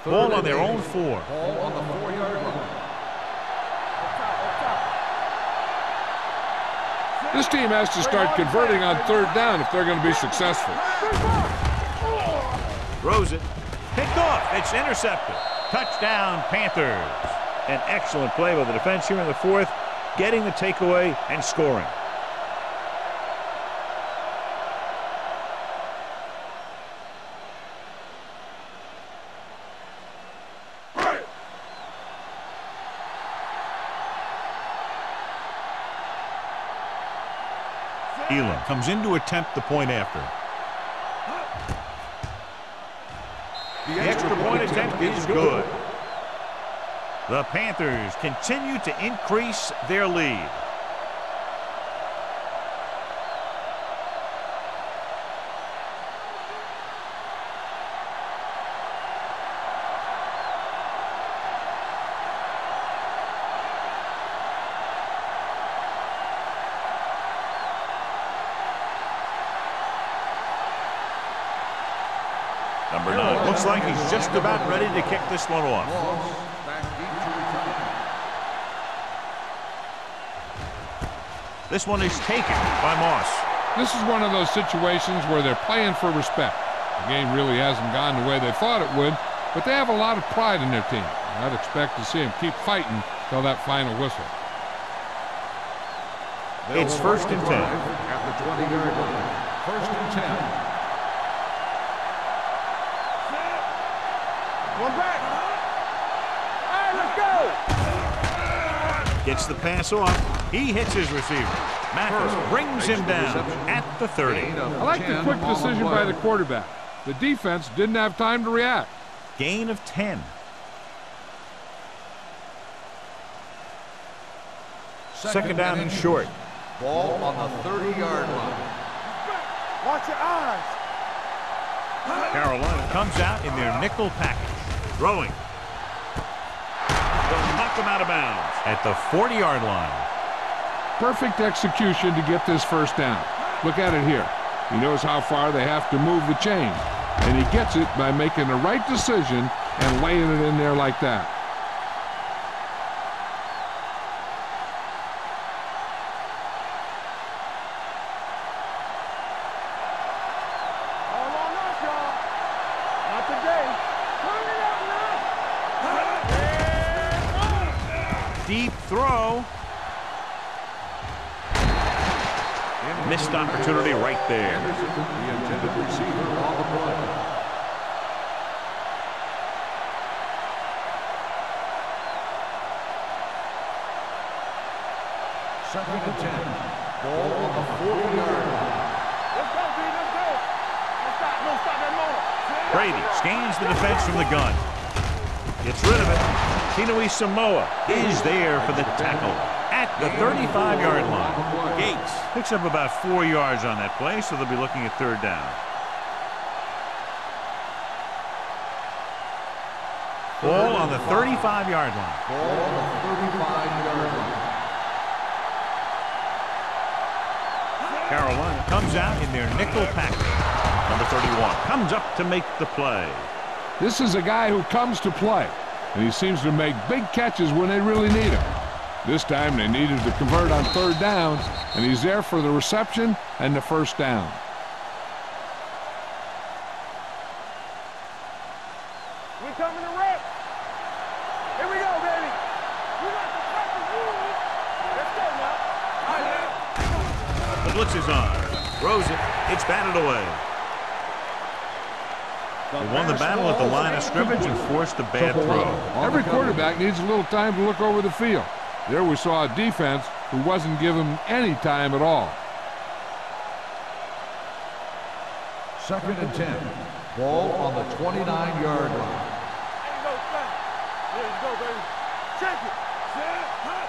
Ball on their own 4. Ball on the 4-yard line. This team has to start converting on 3rd down if they're going to be successful. Throws it. Picked off. It's intercepted. Touchdown, Panthers. An excellent play by the defense here in the 4th, getting the takeaway and scoring. Elam comes in to attempt the point after. The extra point attempt is good. The Panthers continue to increase their lead. Number 9 looks like he's just about ready to kick this one off. This one is taken by Moss. This is one of those situations where they're playing for respect. The game really hasn't gone the way they thought it would, but they have a lot of pride in their team. I'd expect to see them keep fighting till that final whistle. It's 1st and 10. At the 20-yard line. 1st and 10. One back. Hey, let's go. Gets the pass off. He hits his receiver. Mathis brings him down at the 30. I like the quick decision by the quarterback. The defense didn't have time to react. Gain of 10. Second down and short. Ball on the 30-yard line. Watch your eyes. Carolina comes out in their nickel package. Throwing. They'll knock him out of bounds at the 40-yard line. Perfect execution to get this 1st down. Look at it here. He knows how far they have to move the chain, and he gets it by making the right decision and laying it in there like that. All on us, y'all. Not today. Turn it up now. Deep throw. Missed opportunity right there. The intended receiver on the play. Second and 10. Ball on the 40-yard line. Let's go, B. Let's go. Don't stop that motor. Brady scans the defense from the gun. Gets rid of it. Tinui Samoa is there for the tackle at the 35-yard line. Gates picks up about 4 yards on that play, so they'll be looking at third down. Ball on the 35-yard line. Ball on the 35-yard line. Carolina comes out in their nickel package. Number 31 comes up to make the play. This is a guy who comes to play, and he seems to make big catches when they really need him. This time they needed to convert on third down, and he's there for the reception and the first down. We coming to rep. Here we go, baby. We got the fucking rules. Let's go now. The blitz is on. Throws it. It's batted away. They won the battle at the line of scrimmage and forced a bad throw. Every quarterback needs a little time to look over the field. There we saw a defense who wasn't given any time at all. 2nd and 10. Ball on the 29-yard line. There you go, son. There you go, baby. Check it.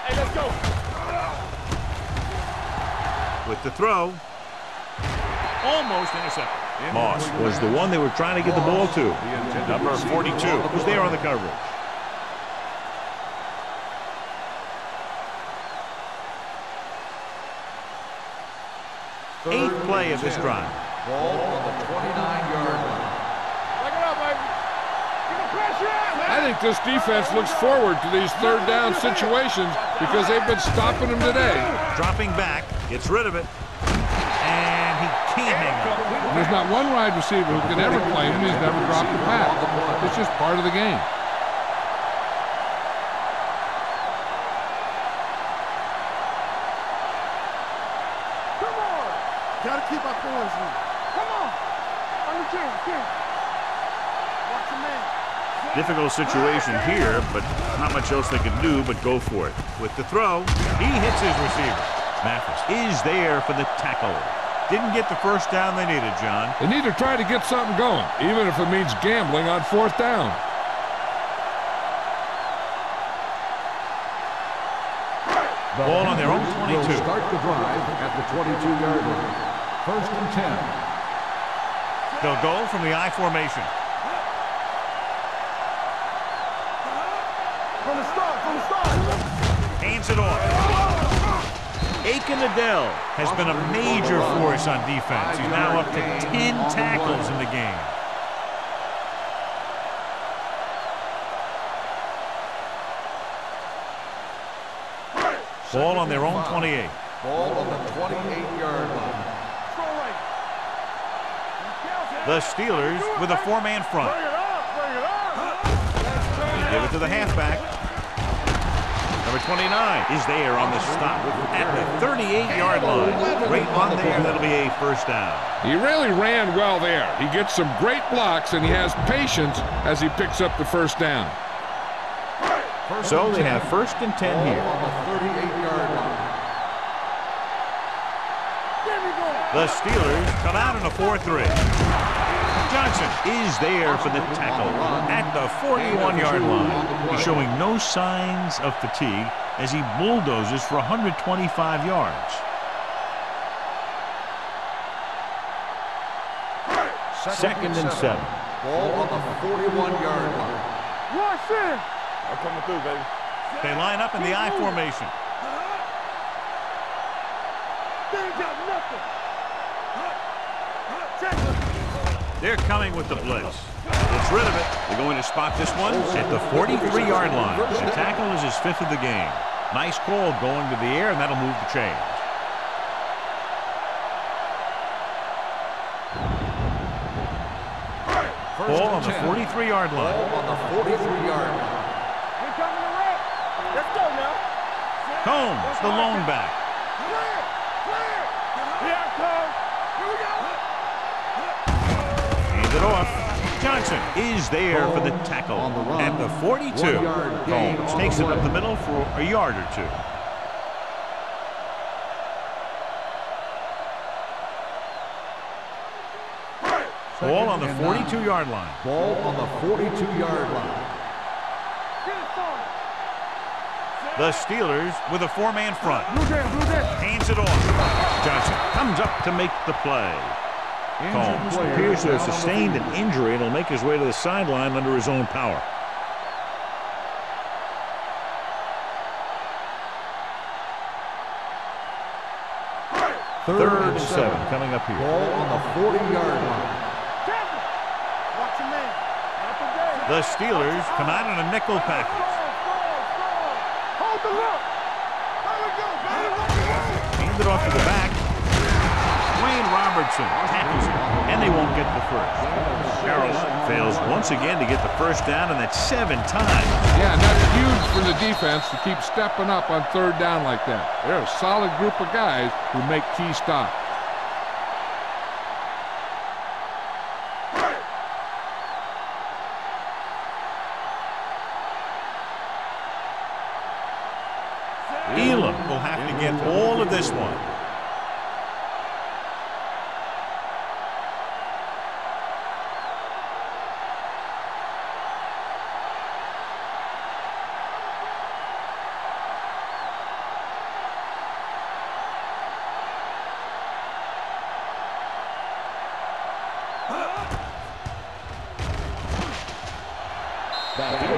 Hey, let's go. With the throw. Almost intercepted. Moss was the one they were trying to get the ball to. Number 42 was there on the coverage. Eighth play of this drive. Ball on the 29-yard line. Back it up, baby. Get the pressure out. I think this defense looks forward to these third down situations because they've been stopping them today. Dropping back, gets rid of it, and he can't hang on. There's not one wide receiver who can ever claim he's never dropped a pass. It's just part of the game. Come on. Gotta keep our poise in. Come on. On the chin. Watch the man. Difficult situation here, but not much else they can do but go for it. With the throw, he hits his receiver. Mathis is there for the tackle. Didn't get the first down they needed, John. They need to try to get something going, even if it means gambling on fourth down. Ball on their own 22. Will start the drive at the 22-yard line. 1st and 10. They'll go from the I formation. From the start. Hands it off. Aiken Adele has been a major force on defense. He's now up to 10 tackles in the game. Ball on their own 28. Ball on the 28-yard line. The Steelers with a four-man front. Bring it up. They give it to the halfback. Number 29 is there on the stop at the 38-yard line. Right on there, that'll be a first down. He really ran well there. He gets some great blocks, and he has patience as he picks up the first down. So they have 1st and 10 here. On the 38-yard line. The Steelers come out in a 4-3. Johnson is there for the tackle at the 41-yard line. He's showing no signs of fatigue as he bulldozes for 125 yards. 2nd and 7. Ball on the 41-yard line. Watch it. I'm coming through, baby. They line up in the I formation. They ain't got nothing. They're coming with the blitz. Gets rid of it. They're going to spot this one at the 43-yard line. The tackle is his 5th of the game. Nice call going to the air, and that'll move the chains. Ball on the 43-yard line. Ball on the 43-yard line. We coming to rep. Let's go now. Combs, the lone back. Clear. Here I come. Here we go. Hands it off. Johnson is there for the tackle at the 42. Combs takes it up the middle for a yard or two. Ball on the 42-yard line. Ball on the 42-yard line. The Steelers with a four-man front. Hands it off. Johnson comes up to make the play. Combs appears to have sustained an injury and will make his way to the sideline under his own power. Third and 7 coming up here. Ball on the 40-yard line. The Steelers come out in a nickel package. Hold the look. Hand it off to the back. Wayne Robertson tackles it, and they won't get the first. Carrollton fails once again to get the first down, and that's 7 times. Yeah, and that's huge for the defense to keep stepping up on third down like that. They're a solid group of guys who make key stops. Elam will have to get all of this one.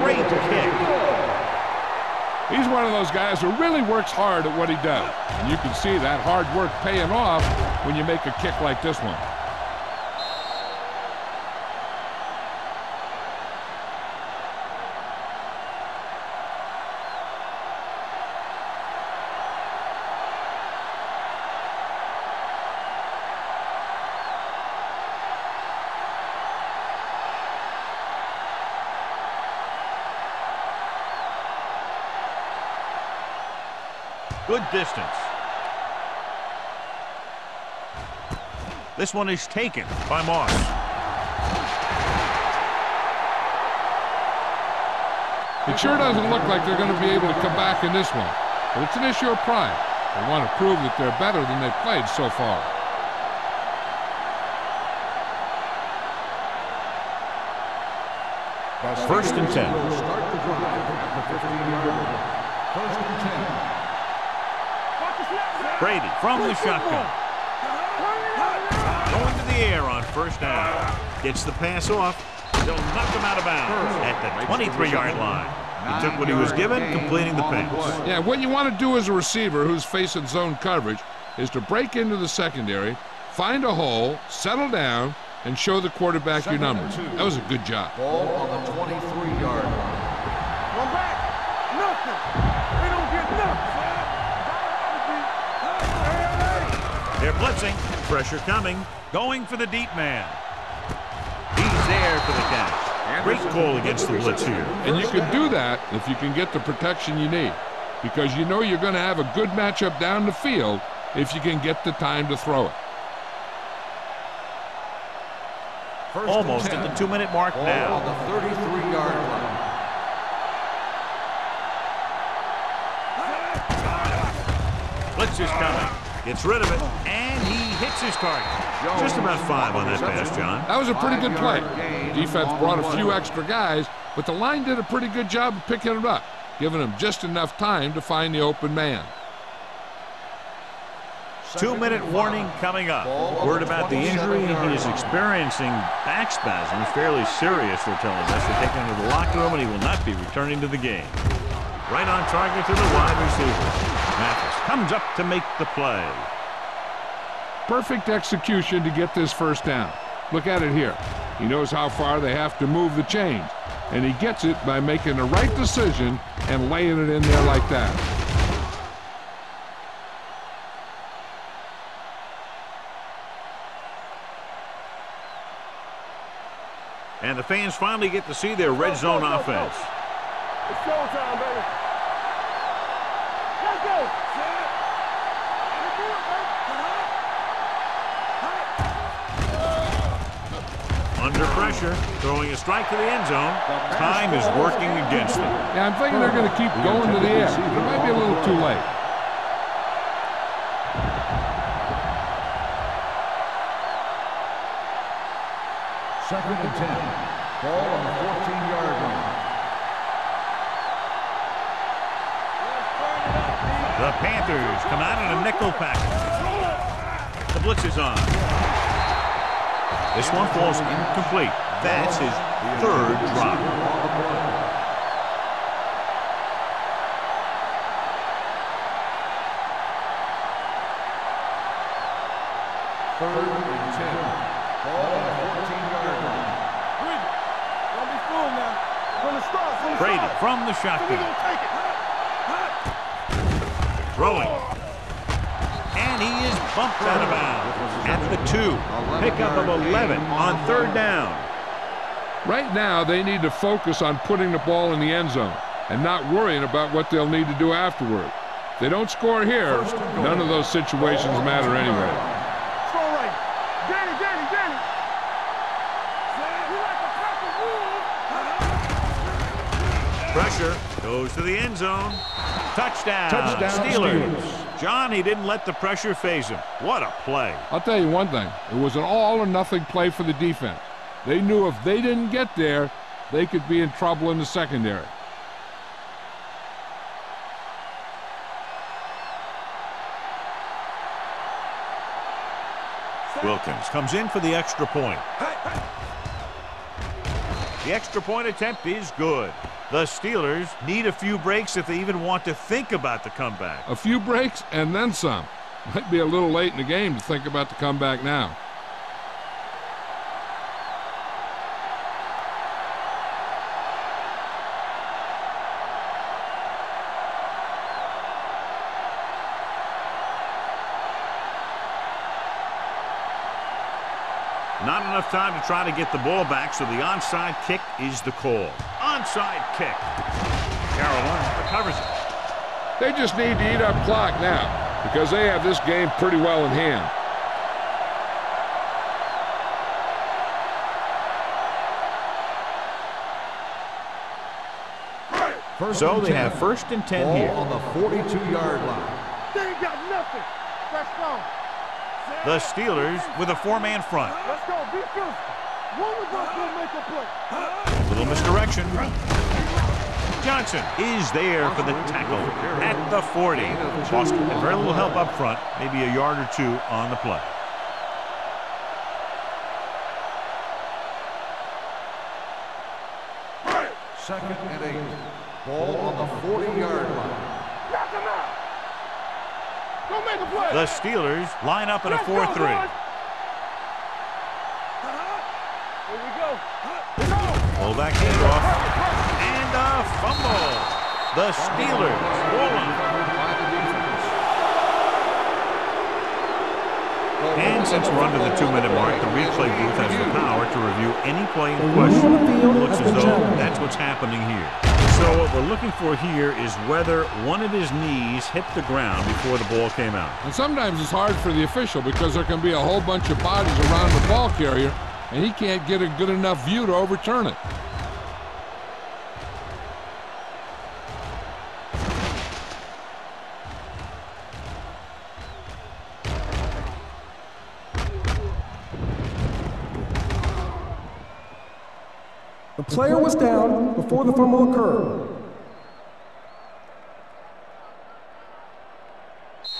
Great kick. He's one of those guys who really works hard at what he does. And you can see that hard work paying off when you make a kick like this one. Good distance. This one is taken by Moss. It sure doesn't look like they're going to be able to come back in this one. But it's an issue of pride. They want to prove that they're better than they've played so far. First and 10. Start the drive at the 15-yard line. First and 10. Brady from the shotgun. Going to the air on first down. Gets the pass off. They'll knock him out of bounds at the 23-yard line. He took what he was given, completing the pass. Yeah, what you want to do as a receiver who's facing zone coverage is to break into the secondary, find a hole, settle down, and show the quarterback your numbers. That was a good job. Ball on the 23-yard line. One back. Nothing. They don't get nothing. They're blitzing. Pressure coming. Going for the deep man. He's there for the catch. Great call against the blitz here. And you can do that if you can get the protection you need, because you know you're going to have a good matchup down the field if you can get the time to throw it. Almost at the 2-minute mark now. On the 33-yard line. Blitz is coming. Gets rid of it, and he hits his target. Just about 5 on that pass, John. That was a pretty good play. The defense brought a few extra guys, but the line did a pretty good job of picking it up, giving them just enough time to find the open man. 2-minute warning coming up. Word about the injury. He is experiencing back spasms, fairly serious, they're telling us. They're taking him to the locker room, and he will not be returning to the game. Right on target to the wide receiver. Mathis comes up to make the play. Perfect execution to get this first down. Look at it here. He knows how far they have to move the chains, and he gets it by making the right decision and laying it in there like that. And the fans finally get to see their red zone offense. It's showtime, baby. Let's go. Under pressure, throwing a strike to the end zone. Time is working against them. Yeah, I'm thinking they're going to keep going to the air. It might be a little too late. Second and 10. Ball on the 14-yard line. The Panthers come out in a nickel package. The blitz is on. This one falls incomplete. That's his third drop. Third and 10. Ball on the 14-yard line. Don't be fooled now. From the start. Brady from the shotgun. We're going to take it. Throwing. And he is bumped out of bounds at the 2. Pickup of 11 on third down. Right now, they need to focus on putting the ball in the end zone and not worrying about what they'll need to do afterward. If they don't score here, none of those situations matter anyway. Throw right. Danny. You like a Pressure goes to the end zone. Touchdown, Steelers. John, he didn't let the pressure phase him. What a play. I'll tell you one thing. It was an all-or-nothing play for the defense. They knew if they didn't get there, they could be in trouble in the secondary. Wilkins comes in for the extra point. The extra point attempt is good. The Steelers need a few breaks if they even want to think about the comeback. A few breaks and then some. Might be a little late in the game to think about the comeback now. Not enough time to try to get the ball back, so the onside kick is the call. Onside kick. Carolina recovers it. They just need to eat up clock now because they have this game pretty well in hand. So they have first and 10 here. On the 42-yard line. They ain't got nothing. Let's go. The Steelers with a 4-man front. Let's go. Be physical. One of us will make a play. Little misdirection. Johnson is there for the tackle at the 40. Boston had very little help up front, maybe a yard or two on the play. Second and 8. Ball on the 40-yard line. Knock him out. Go make a play. The Steelers line up in a 4-3. Here we go. Pull back handoff. And a fumble. The Steelers falling. And since we're under the 2-minute mark, the replay booth has the power to review any play in question. It looks as though that's what's happening here. So what we're looking for here is whether one of his knees hit the ground before the ball came out. And sometimes it's hard for the official because there can be a whole bunch of bodies around the ball carrier, and he can't get a good enough view to overturn it. The player was down before the fumble occurred.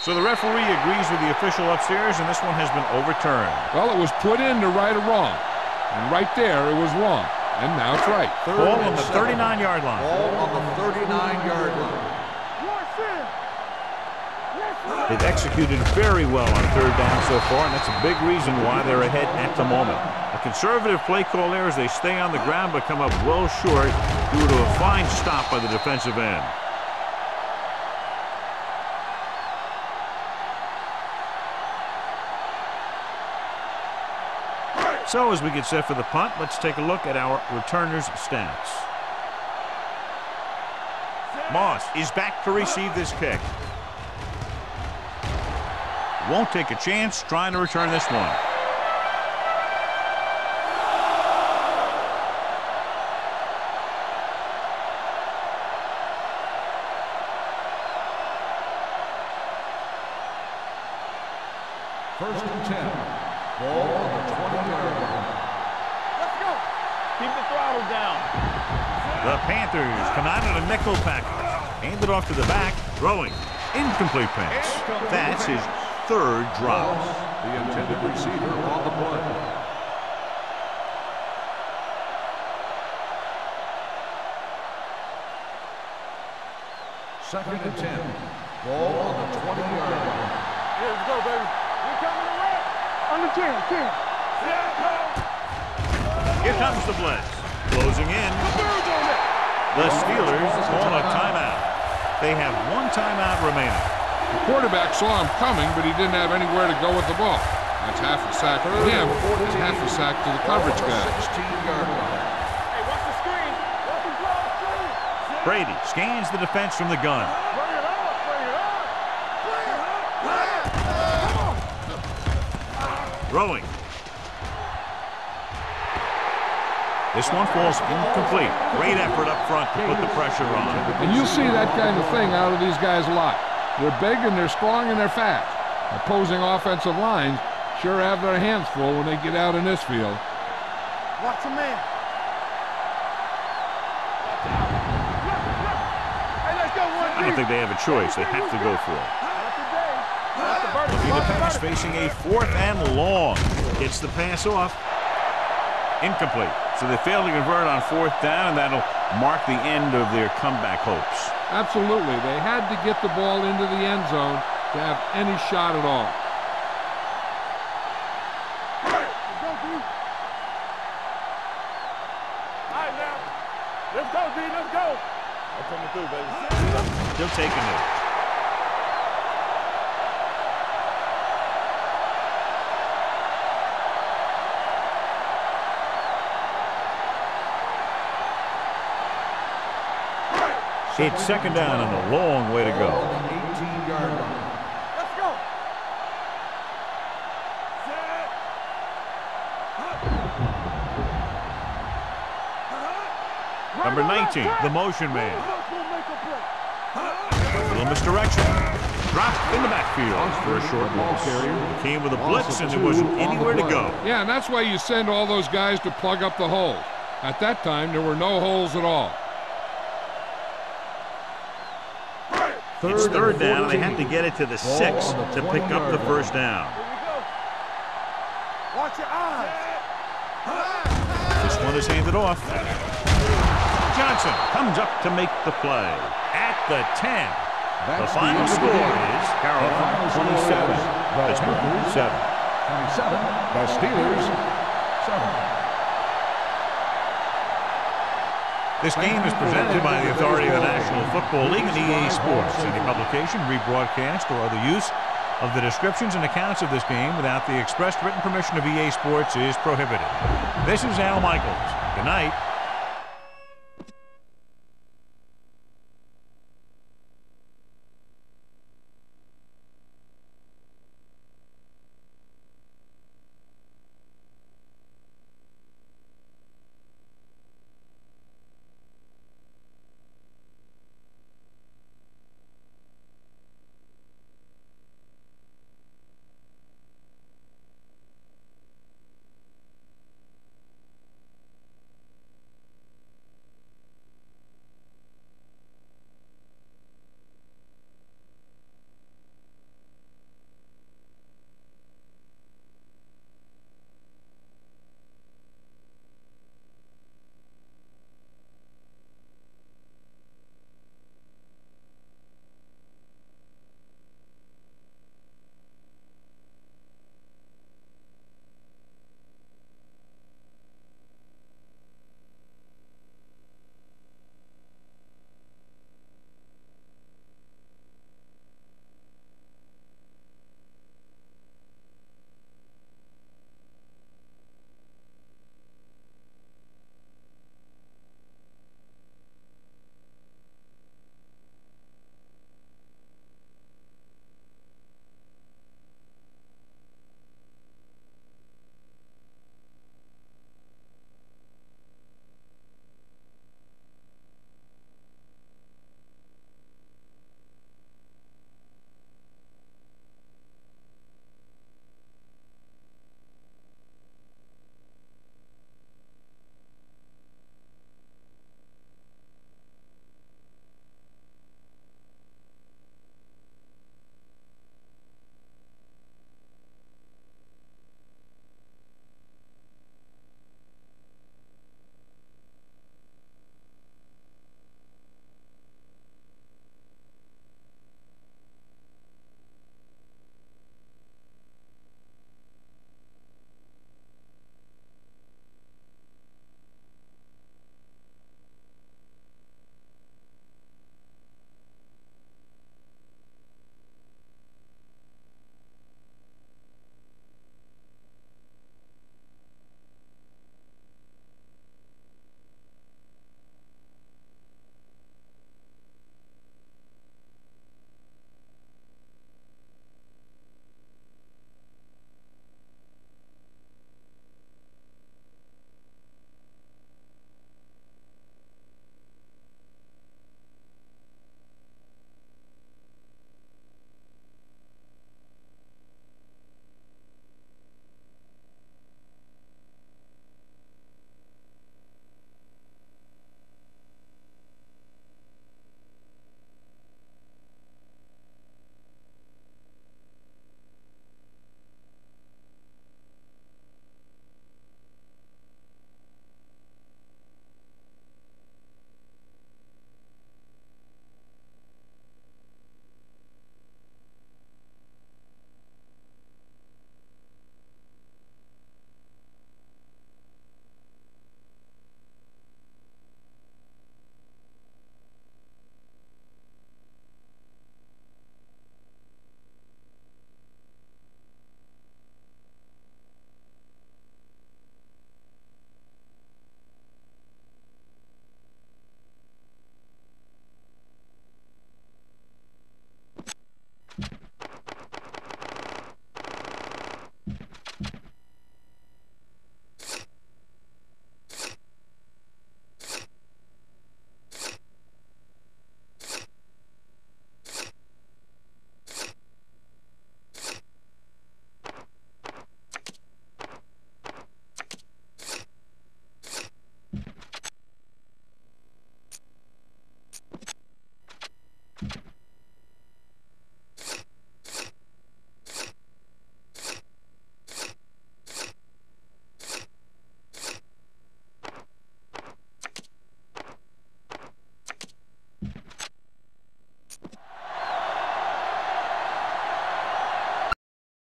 So the referee agrees with the official upstairs, and this one has been overturned. Well, it was put in to right a wrong. And right there, it was wrong. And now it's right. Ball on the 39-yard line. Ball on the 39-yard line. They've executed very well on third down so far, and that's a big reason why they're ahead at the moment. A conservative play call there as they stay on the ground but come up well short due to a fine stop by the defensive end. So as we get set for the punt, let's take a look at our returners' stats. Moss is back to receive this kick. Won't take a chance trying to return this one. First and 10. Ball on the 20-yard line. Let's go. Keep the throttle down. The Panthers come out in a nickel package. Hand it off to the back. Throwing. Incomplete pass. That's his third drop. The intended receiver on the play. Second and 10. Ball on the 20-yard line. Yeah, let's go, baby. We coming around. On the 10. Here comes the blitz. Closing in. The Steelers call a timeout. They have one timeout remaining. The quarterback saw him coming, but he didn't have anywhere to go with the ball. That's half a sack for him and half a sack to the coverage guy. 16-yard line. Hey, watch the screen. Watch the draw screen. Brady scans the defense from the gun. Bring it up. Throwing. This one falls incomplete. Great effort up front to put the pressure on. And you see that kind of thing out of these guys a lot. They're big and they're strong and they're fast. Opposing offensive lines sure have their hands full when they get out in this field. Watch a man. Hey, let's go. I don't think they have a choice. They have to go for it. The defense facing a 4th and long. Gets the pass off. Incomplete. So they fail to convert on 4th down, and that'll mark the end of their comeback hopes. Absolutely. They had to get the ball into the end zone to have any shot at all. All right, now. Let's go, D. Let's go. I'm coming through, baby. He'll take a knee. It's second down and a long way to go. 18-yard line. Let's go. Number 19, the motion man. A little misdirection. Dropped in the backfield for a short loss. He came with a blitz and there wasn't anywhere to go. Yeah, and that's why you send all those guys to plug up the holes. At that time, there were no holes at all. It's third down, and they had to get it to the 6 to pick up the first down. Here we go. Watch your eyes. This one is handed off. Johnson comes up to make the play. At the 10. The final score is Carolina 27, Pittsburgh 7. 27. The Steelers 7. This game is presented by the authority of the National Football League and EA Sports. Any publication, rebroadcast, or other use of the descriptions and accounts of this game without the expressed written permission of EA Sports is prohibited. This is Al Michaels. Good night.